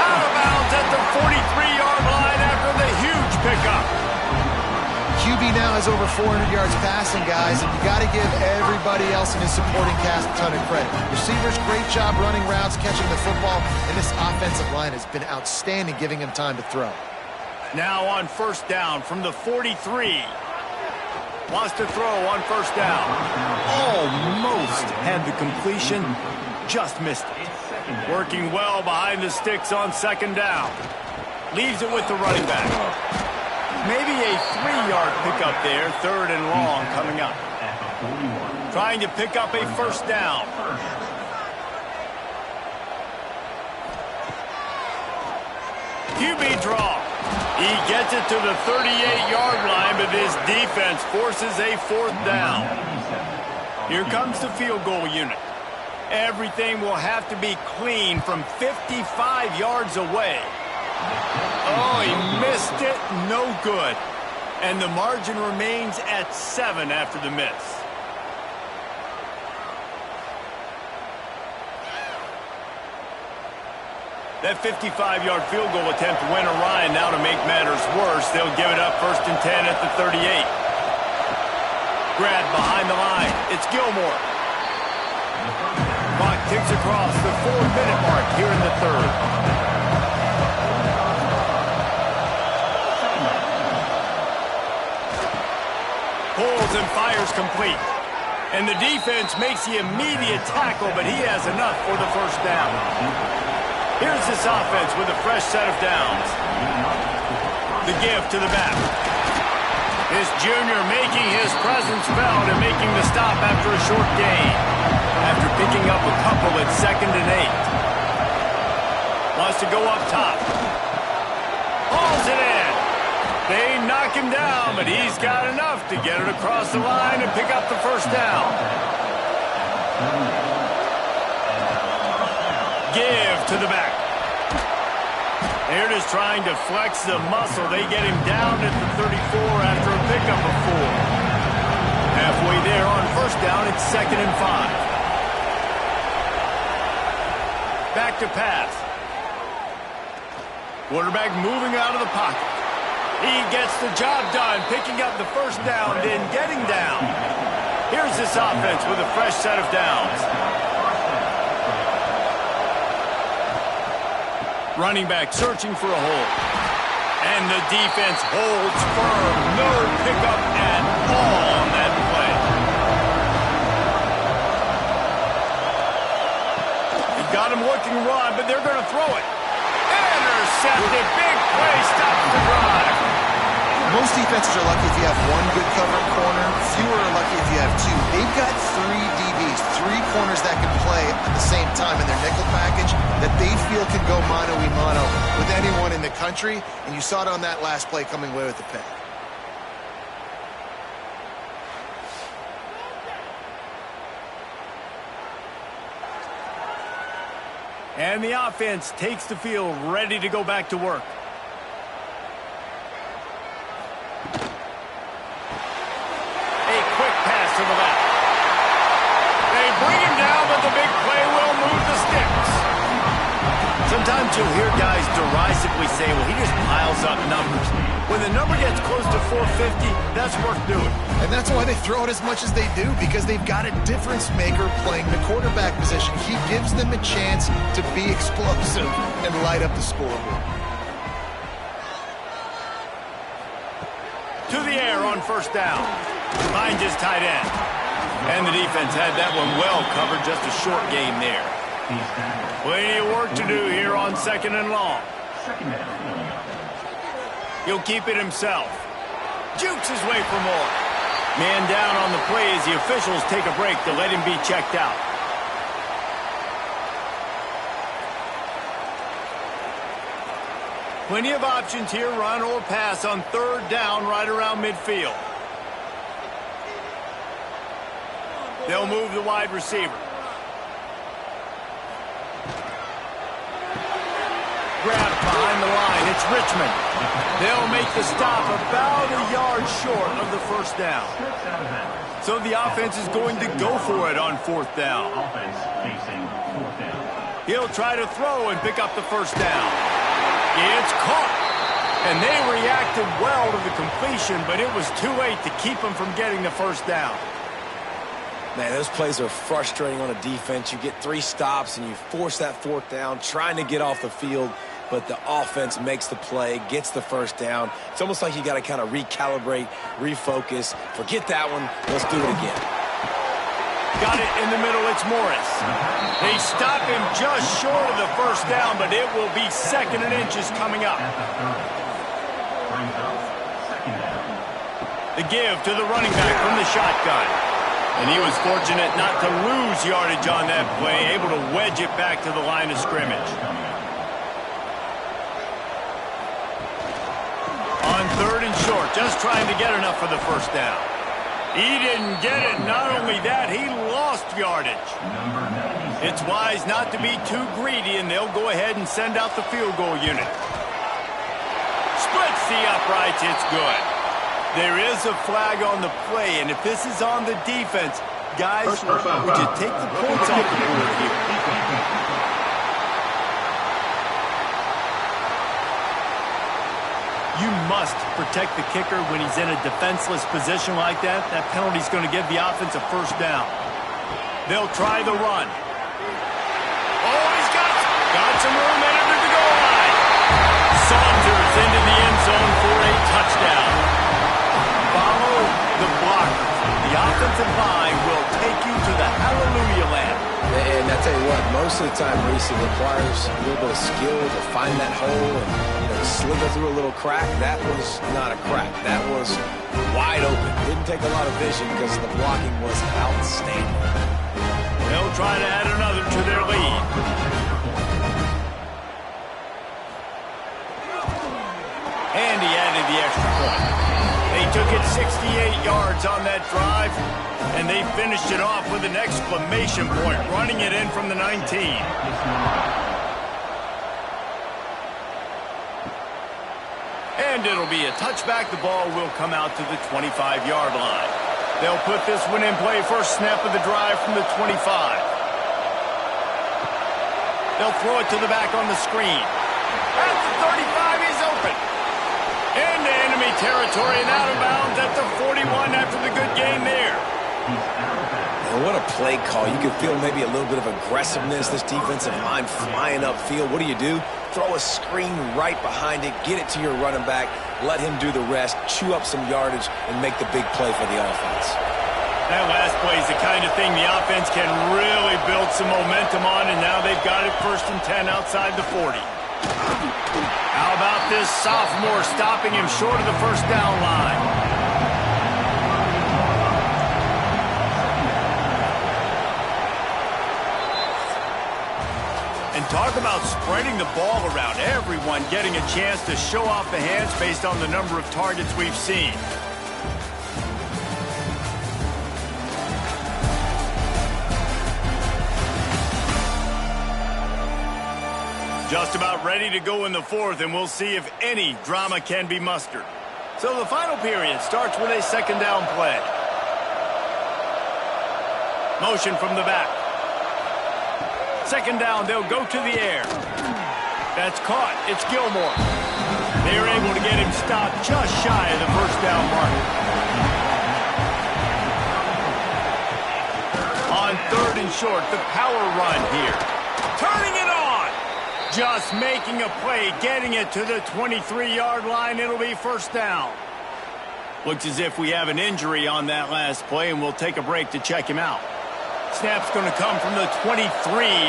Out of bounds at the 43-yard line after the huge pickup. QB now has over 400 yards passing, guys, and you got to give everybody else in his supporting cast a ton of credit. Receivers, great job running routes, catching the football, and this offensive line has been outstanding, giving him time to throw. Now on first down from the 43. Wants to throw on first down. Almost had the completion, just missed it. Working well behind the sticks on 2nd down. Leaves it with the running back. Maybe a 3-yard pickup there, 3rd and long coming up. Trying to pick up a first down. QB draw. He gets it to the 38-yard line, but his defense forces a 4th down. Here comes the field goal unit. Everything will have to be clean from 55 yards away. Oh, he missed it. No good. And the margin remains at 7 after the miss. That 55-yard field goal attempt went awry, and now to make matters worse, they'll give it up 1st and 10 at the 38. Grab behind the line. It's Gilmore. Clock ticks across the 4-minute mark here in the 3rd. Pulls and fires complete. And the defense makes the immediate tackle, but he has enough for the first down. Here's this offense with a fresh set of downs. The give to the back. This junior making his presence felt and making the stop after a short gain. After picking up a couple at 2nd and 8. Wants to go up top. Hauls it in. They knock him down, but he's got enough to get it across the line and pick up the first down. Give to the back. They're just trying to flex the muscle. They get him down at the 34 after a pickup of 4. Halfway there on first down, it's 2nd and 5. Back to pass. Quarterback moving out of the pocket. He gets the job done, picking up the first down, then getting down. Here's this offense with a fresh set of downs. Running back searching for a hole. And the defense holds firm. No pickup at all on that play. He got him looking run, but they're going to throw it. Intercepted. Big play. Stops the drive. Most defenses are lucky if you have one good covered corner. Fewer are lucky if you have two. They've got three DBs, three corners that can play at the same time in their nickel package that they feel can go mano-a-mano with anyone in the country. And you saw it on that last play coming away with the pick. And the offense takes the field, ready to go back to work. A quick pass to the left. They bring him down, but the big play will move the sticks. Sometimes you'll hear guys derisively say, well, he just piles up numbers. When the number gets close to 450, that's worth doing. And that's why they throw it as much as they do, because they've got a difference maker playing the quarterback position. He gives them a chance to be explosive and light up the scoreboard. To the air on first down. Finds his tight end. And the defense had that one well covered, just a short gain there. Plenty of work to do here on second and long. He'll keep it himself. Jukes his way for more. Man down on the play as the officials take a break to let him be checked out. Plenty of options here, run or pass on third down right around midfield. They'll move the wide receiver. Grabbed behind the line. It's Richmond. They'll make the stop about a yard short of the first down. So the offense is going to go for it on fourth down. He'll try to throw and pick up the first down. It's caught. And they reacted well to the completion, but it was too late to keep them from getting the first down. Man, those plays are frustrating on a defense. You get 3 stops and you force that fourth down, trying to get off the field, but the offense makes the play, gets the first down. It's almost like you got to kind of recalibrate, refocus. Forget that one. Let's do it again. Got it in the middle. It's Morris. They stop him just short of the first down, but it will be second and inches coming up. The give to the running back from the shotgun. And he was fortunate not to lose yardage on that play, able to wedge it back to the line of scrimmage. On third and short, just trying to get enough for the first down. He didn't get it. Not only that, he lost yardage. It's wise not to be too greedy, and they'll go ahead and send out the field goal unit. Splits the uprights. It's good. There is a flag on the play, and if this is on the defense, guys, would you take the points off the board here? You must protect the kicker when he's in a defenseless position like that. That penalty is going to give the offense a first down. They'll try the run. Oh, he's got some room under the goal line. Saunders into the end zone for a touchdown. Follow the blocker. The offensive line will take you to the hallelujah land. And I tell you what, most of the time, Reese, it requires a little bit of skill to find that hole and slither through a little crack. That was not a crack. That was wide open. Didn't take a lot of vision because the blocking was outstanding. They'll try to add another to their lead. And he added the extra point. They took it 68 yards on that drive, and they finished it off with an exclamation point, running it in from the 19. And it'll be a touchback. The ball will come out to the 25-yard line. They'll put this one in play first snap of the drive from the 25. They'll throw it to the back on the screen. At the 35, he's open. Into enemy territory and out of bounds at the 41 after the good game there. And what a play call. You can feel maybe a little bit of aggressiveness, this defensive line flying upfield. What do? Throw a screen right behind it, get it to your running back, let him do the rest, chew up some yardage, and make the big play for the offense. That last play is the kind of thing the offense can really build some momentum on, and now they've got it 1st and 10 outside the 40. How about this sophomore stopping him short of the first down line? And talk about spreading the ball around. Everyone getting a chance to show off the hands based on the number of targets we've seen. Just about ready to go in the 4th, and we'll see if any drama can be mustered. So the final period starts with a 2nd down play. Motion from the back. 2nd down, they'll go to the air. That's caught. It's Gilmore. They're able to get him stopped just shy of the first down mark. On 3rd and short, the power run here. Turning it on. Just making a play, getting it to the 23-yard line. It'll be 1st down. Looks as if we have an injury on that last play, and we'll take a break to check him out. Snap's going to come from the 23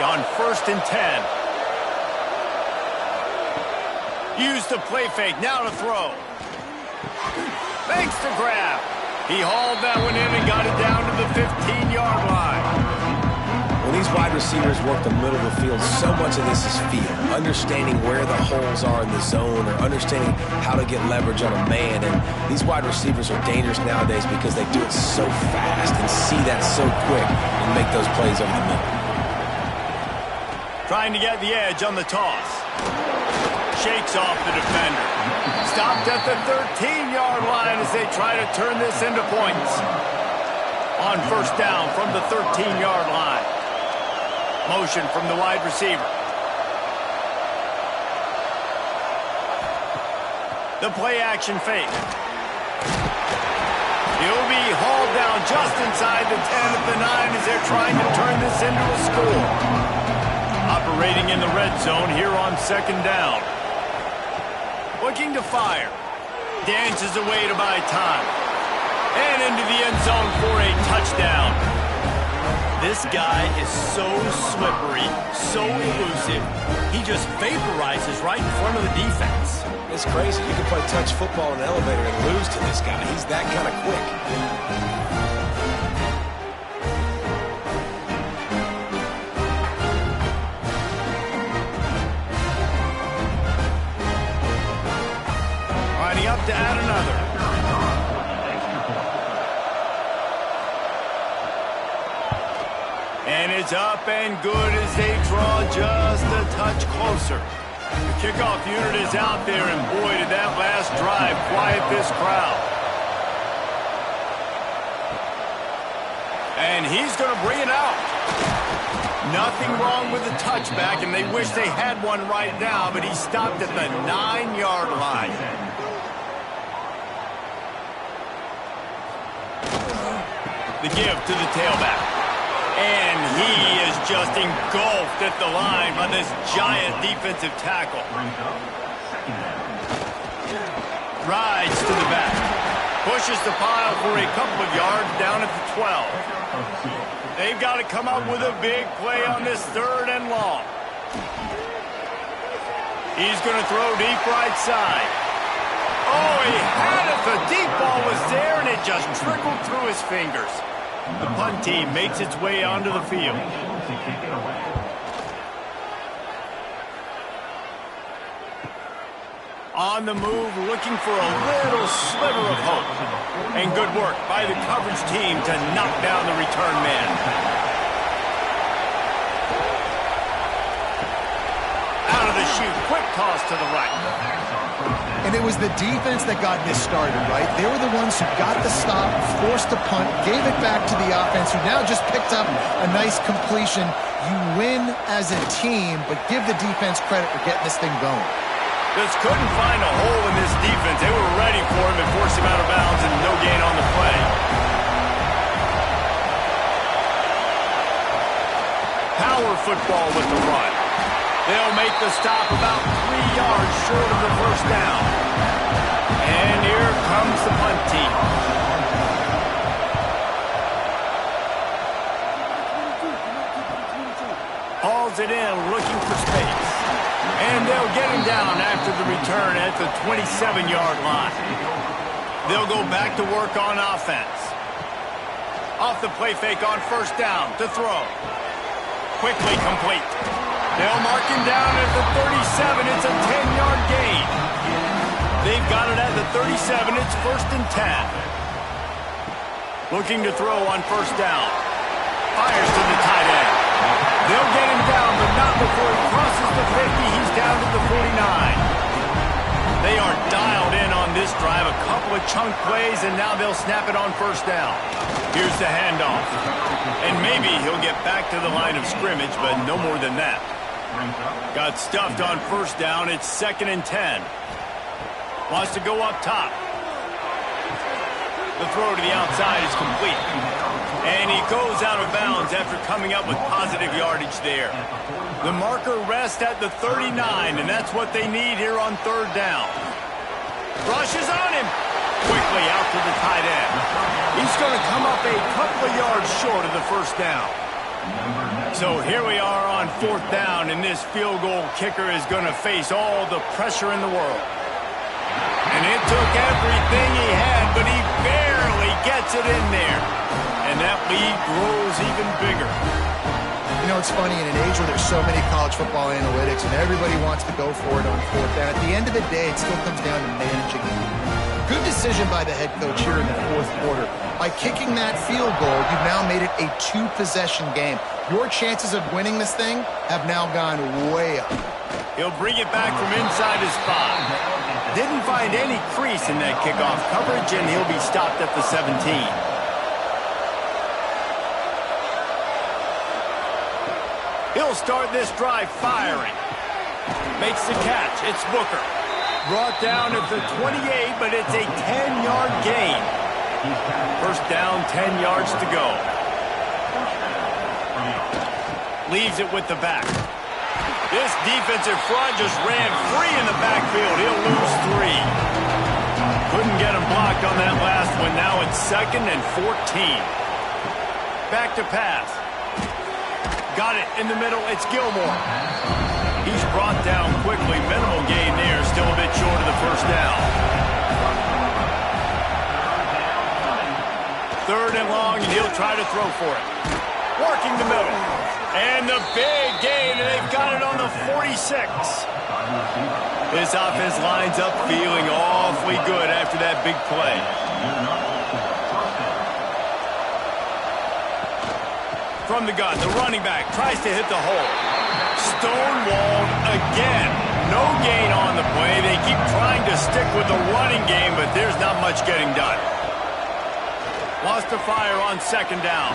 on 1st and 10. Use the play fake, now to throw. Fakes the grab. He hauled that one in and got it down to the 15-yard line. When these wide receivers work the middle of the field, so much of this is feel. Understanding where the holes are in the zone or understanding how to get leverage on a man. And these wide receivers are dangerous nowadays because they do it so fast and see that so quick and make those plays over the middle. Trying to get the edge on the toss. Shakes off the defender. Stopped at the 13-yard line as they try to turn this into points. On 1st down from the 13-yard line. Motion from the wide receiver. The play action fake. He'll be hauled down just inside the 10 at the 9 as they're trying to turn this into a score. Operating in the red zone here on 2nd down. Looking to fire. Dances away to buy time. And into the end zone for a touchdown. This guy is so slippery, so elusive. He just vaporizes right in front of the defense. It's crazy. You can play touch football in an elevator and lose to this guy. He's that kind of quick. Lining up to add another. And it's up and good as they draw just a touch closer. The kickoff unit is out there, and boy, did that last drive quiet this crowd. And he's going to bring it out. Nothing wrong with the touchback, and they wish they had one right now, but he stopped at the 9-yard line. The give to the tailback. And he is just engulfed at the line by this giant defensive tackle. Rides to the back. Pushes the pile for a couple of yards down at the 12. They've got to come up with a big play on this 3rd and long. He's going to throw deep right side. Oh, he had it. The deep ball was there, and it just trickled through his fingers. The punt team makes its way onto the field. On the move, looking for a little sliver of hope. And good work by the coverage team to knock down the return man. Out of the chute, quick toss to the right. And it was the defense that got this started, right? They were the ones who got the stop, forced the punt, gave it back to the offense, who now just picked up a nice completion. You win as a team, but give the defense credit for getting this thing going. Just couldn't find a hole in this defense. They were ready for him and forced him out of bounds, and no gain on the play. football with the run. They'll make the stop about 3 yards short of the first down. And here comes the punt team. Hauls it in, looking for space. And they'll get him down after the return at the 27-yard line. They'll go back to work on offense. Off the play fake on first down to throw. Quickly complete. They'll mark him down at the 37. It's a 10-yard gain. They've got it at the 37. It's 1st and 10. Looking to throw on first down. Fires to the tight end. They'll get him down, but not before he crosses the 50. He's down to the 49. They are dialed in on this drive. A couple of chunk plays, and now they'll snap it on first down. Here's the handoff. And maybe he'll get back to the line of scrimmage, but no more than that. Got stuffed on first down. It's 2nd and 10. Wants to go up top. The throw to the outside is complete. And he goes out of bounds after coming up with positive yardage there. The marker rests at the 39, and that's what they need here on third down. Rushes on him. Quickly out to the tight end. He's going to come up a couple of yards short of the first down. So here we are on fourth down, and this field goal kicker is going to face all the pressure in the world. And it took everything he had, but he barely gets it in there. And that lead grows even bigger. You know, it's funny, in an age where there's so many college football analytics and everybody wants to go for it on fourth down, at the end of the day, it still comes down to managing it. Good decision by the head coach here in the fourth quarter. By kicking that field goal, you've now made it a two-possession game. Your chances of winning this thing have now gone way up. He'll bring it back from inside his spot. Didn't find any crease in that kickoff coverage, and he'll be stopped at the 17. He'll start this drive firing. Makes the catch. It's Booker. Brought down at the 28, but it's a 10-yard gain. First down, 10 yards to go. Leaves it with the back. This defensive front just ran free in the backfield. He'll lose 3. Couldn't get him blocked on that last one. Now it's 2nd and 14. Back to pass. Got it in the middle. It's Gilmore. He's brought down quickly. Minimal gain there. Still a bit short of the first down. 3rd and long, and he'll try to throw for it. Working the middle. And the big gain, and they've got it on the 46. This offense lines up feeling awfully good after that big play. From the gun, the running back tries to hit the hole. Stonewalled again. No gain on the play. They keep trying to stick with the running game, but there's not much getting done. Wants to fire on 2nd down.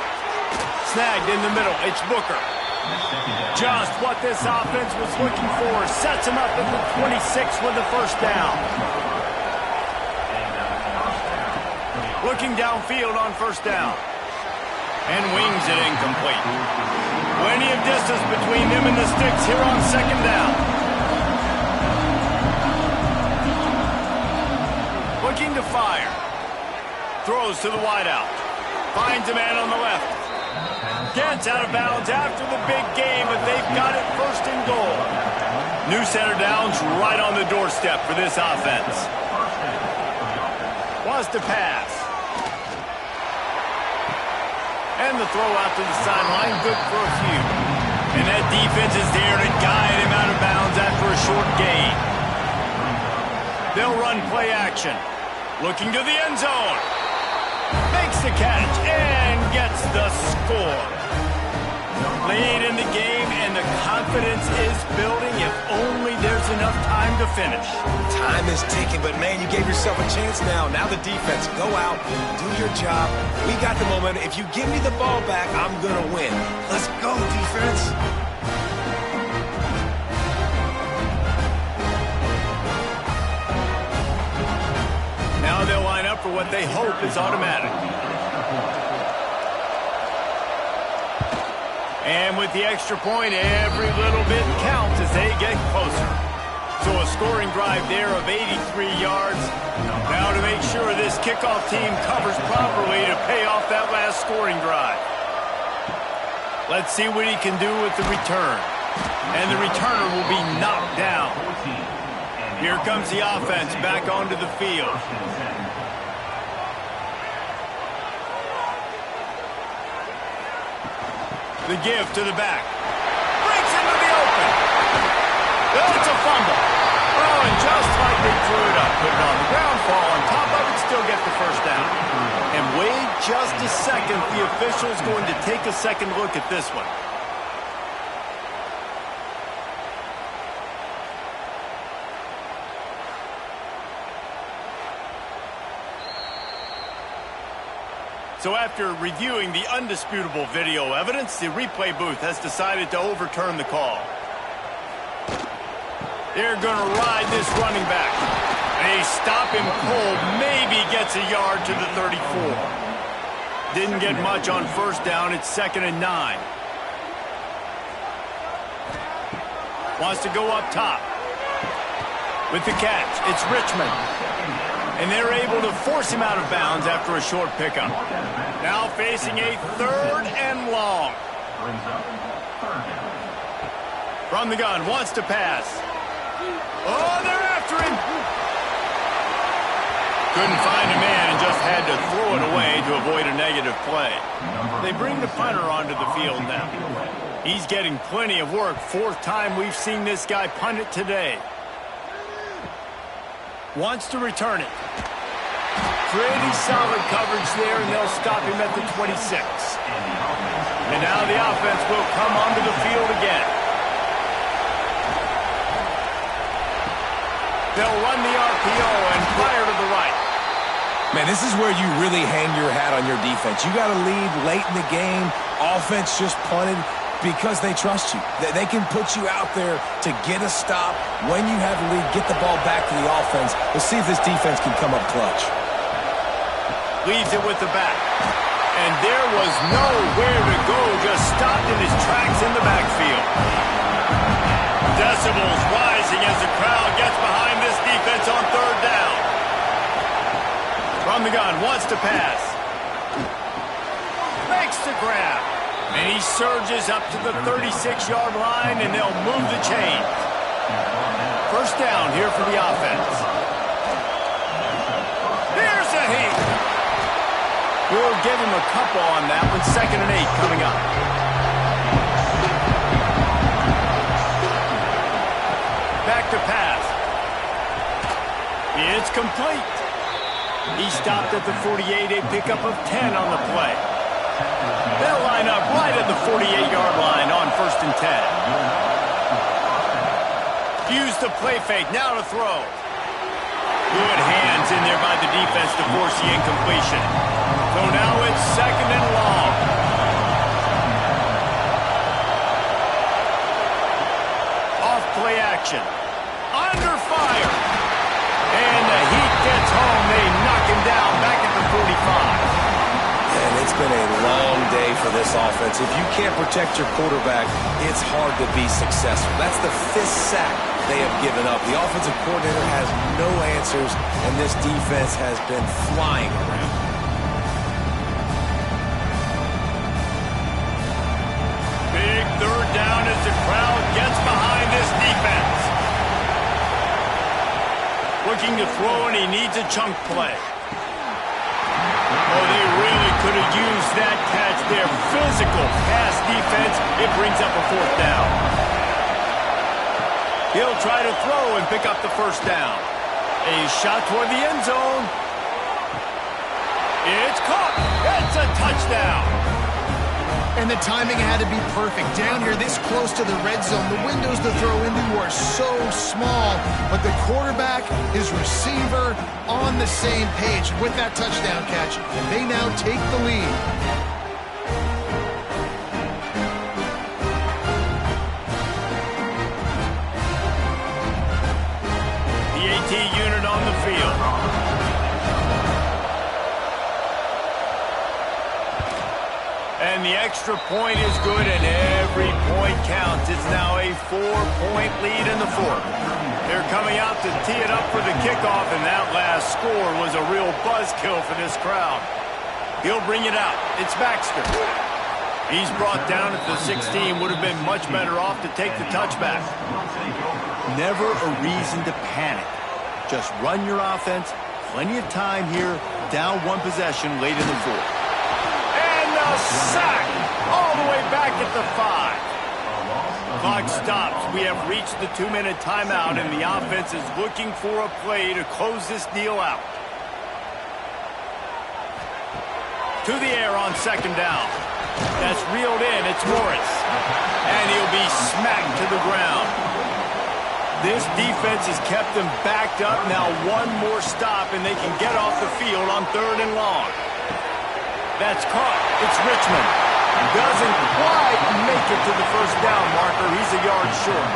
Snagged in the middle. It's Booker. Just what this offense was looking for. Sets him up at the 26 with the first down. Looking downfield on first down. And wings it incomplete. Plenty of distance between them and the sticks here on 2nd down. Looking to fire. Throws to the wideout. Finds a man on the left. Gets out of bounds after the big game, but they've got it 1st and goal. New center downs right on the doorstep for this offense. Wants to pass. And the throw out to the sideline, good for a few. And that defense is there to guide him out of bounds after a short gain. They'll run play action. Looking to the end zone. Makes the catch and gets the score. Lead in the game, and the confidence is building. If only there's enough time to finish. Time is ticking, but man, you gave yourself a chance now. Now the defense, go out, do your job. We got the momentum. If you give me the ball back, I'm going to win. Let's go, defense. Now they'll line up for what they hope is automatic. And with the extra point, every little bit counts as they get closer. So a scoring drive there of 83 yards. Now to make sure this kickoff team covers properly to pay off that last scoring drive. Let's see what he can do with the return. And the returner will be knocked down. Here comes the offense back onto the field. The give to the back. Breaks into the open. That's a fumble. Oh, and just like they threw it up, put it on the ground, fall on top of it, still get the first down. And wait just a second. The official's going to take a second look at this one. So after reviewing the undisputable video evidence, the replay booth has decided to overturn the call. They're going to ride this running back. They stop him cold, maybe gets a yard to the 34. Didn't get much on first down. It's 2nd and 9. Wants to go up top. With the catch, it's Richmond. And they're able to force him out of bounds after a short pickup. Now facing a 3rd and long. From the gun, wants to pass. Oh, they're after him. Couldn't find a man and just had to throw it away to avoid a negative play. They bring the punter onto the field now. He's getting plenty of work. 4th time we've seen this guy punt it today. Wants to return it. Pretty solid coverage there, and they'll stop him at the 26. And now the offense will come onto the field again. They'll run the RPO and fire to the right. Man, this is where you really hang your hat on your defense. You got to lead late in the game. Offense just punted because they trust you. They can put you out there to get a stop. When you have the lead, get the ball back to the offense. Let's see if this defense can come up clutch. Leads it with the back. And there was nowhere to go, just stopped in his tracks in the backfield. Decibels rising as the crowd gets behind this defense on 3rd down. From the gun, wants to pass. Makes the grab. And he surges up to the 36-yard line, and they'll move the chains. First down here for the offense. Here's a heat. We'll give him a couple on that one. 2nd and 8 coming up. Back to pass. It's complete. He stopped at the 48, a pickup of 10 on the play. They'll line up right at the 48-yard line on 1st and 10. Use the play fake, now to throw. Good hands in there by the defense to force the incompletion. So now it's 2nd and long. Off play action. Under fire. And the heat gets home. They knock him down back at the 45. And it's been a long day for this offense. If you can't protect your quarterback, it's hard to be successful. That's the 5th sack they have given up. The offensive coordinator has no answers, and this defense has been flying around. Big 3rd down as the crowd gets behind this defense. Looking to throw, and he needs a chunk play. Oh, they really could have used that catch there. Physical pass defense. It brings up a 4th down. He'll try to throw and pick up the first down. A shot toward the end zone. It's caught. It's a touchdown. And the timing had to be perfect. Down here this close to the red zone, the windows to throw into are so small, but the quarterback, his receiver, on the same page with that touchdown catch, and they now take the lead. The AT unit on the field. And And the extra point is good, and every point counts. It's now a 4-point lead in the fourth. They're coming out to tee it up for the kickoff, and that last score was a real buzzkill for this crowd. He'll bring it out. It's Baxter. He's brought down at the 16. Would have been much better off to take the touchback. Never a reason to panic. Just run your offense. Plenty of time here. Down one possession late in the fourth. And a sack all the way back at the 5. Clock stops. We have reached the 2-minute timeout, and the offense is looking for a play to close this deal out. To the air on second down. That's reeled in. It's Morris. And he'll be smacked to the ground. This defense has kept them backed up. Now one more stop, and they can get off the field on 3rd and long. That's caught. It's Richmond. Doesn't quite make it to the first down marker. He's a yard short.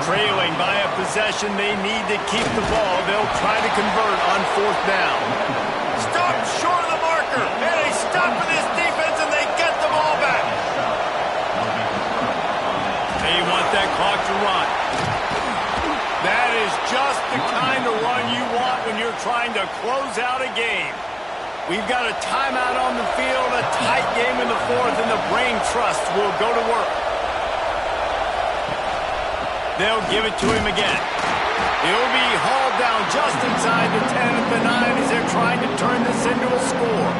Trailing by a possession, they need to keep the ball. They'll try to convert on 4th down. Stop short of the marker. And they stop for this defense, and they get the ball back. They want that clock to run. That is just the kind of run you want when you're trying to close out a game. We've got a timeout on the field, a tight game in the fourth, and the brain trust will go to work. They'll give it to him again. He'll be hauled down just inside the 10 at the 9 as they're trying to turn this into a score.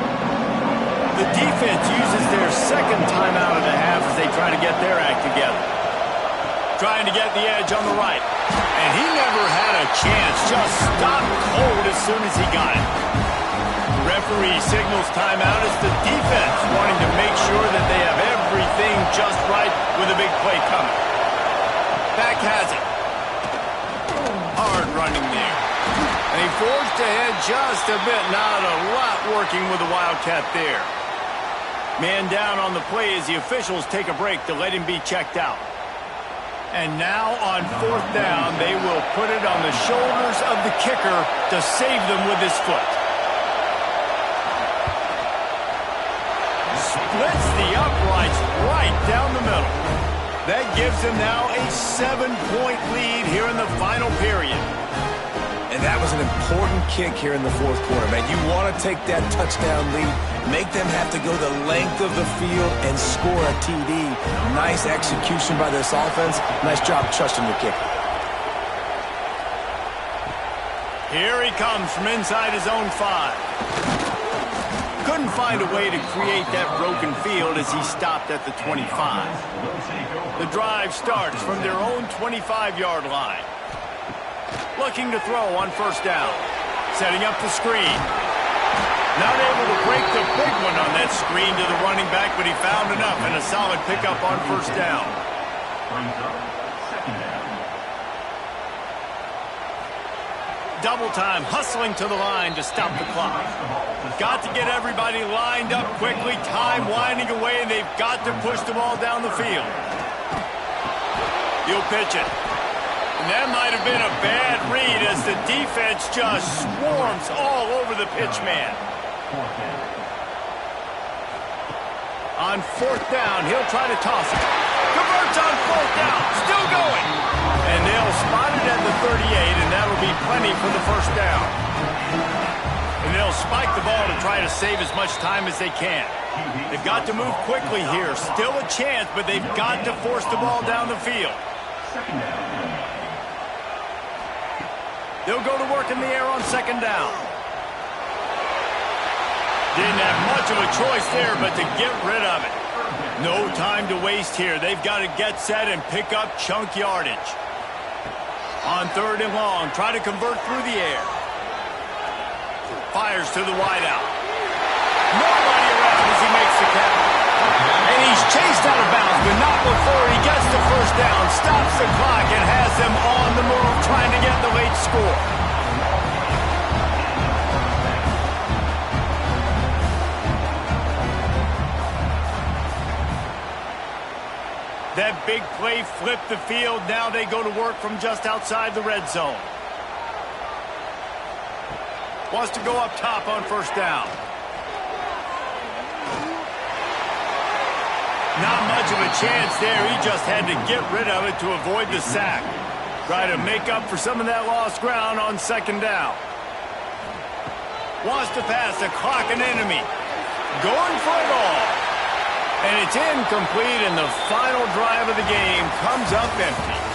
The defense uses their second timeout of the half as they try to get their act together. Trying to get the edge on the right. And he never had a chance. Just stopped cold as soon as he got it. The referee signals timeout as the defense wanting to make sure that they have everything just right with a big play coming. Back has it. Hard running there. And he forged ahead just a bit. Not a lot working with the Wildcat there. Man down on the play as the officials take a break to let him be checked out. And now on 4th down, they will put it on the shoulders of the kicker to save them with his foot. Splits the uprights right down the middle. That gives them now a 7-point lead here in the final period. And that was an important kick here in the fourth quarter, man. You want to take that touchdown lead, make them have to go the length of the field and score a TD. Nice execution by this offense. Nice job trusting the kicker. Here he comes from inside his own 5. Couldn't find a way to create that broken field as he stopped at the 25. The drive starts from their own 25-yard line. Looking to throw on 1st down. Setting up the screen. Not able to break the big one on that screen to the running back, but he found enough and a solid pickup on 1st down. Double time, hustling to the line to stop the clock. Got to get everybody lined up quickly, time winding away, and they've got to push the ball down the field. He'll pitch it. And that might have been a bad read as the defense just swarms all over the pitch man. On 4th down, he'll try to toss it. Converts on 4th down, still going. And they'll spot it at the 38, and that'll be plenty for the 1st down. And they'll spike the ball to try to save as much time as they can. They've got to move quickly here. Still a chance, but they've got to force the ball down the field. They'll go to work in the air on 2nd down. Didn't have much of a choice there, but to get rid of it. No time to waste here. They've got to get set and pick up chunk yardage. On 3rd and long, try to convert through the air. Fires to the wideout. Nobody around as he makes the catch. And he's chased out of bounds, but not before he gets the 1st down, stops the clock, and has them on the move trying to get the late score. That big play flipped the field. Now they go to work from just outside the red zone. Wants to go up top on 1st down. Not much of a chance there. He just had to get rid of it to avoid the sack. Try to make up for some of that lost ground on second down. Wants to pass, to clock an enemy. Going for it all. And it's incomplete, and the final drive of the game comes up empty.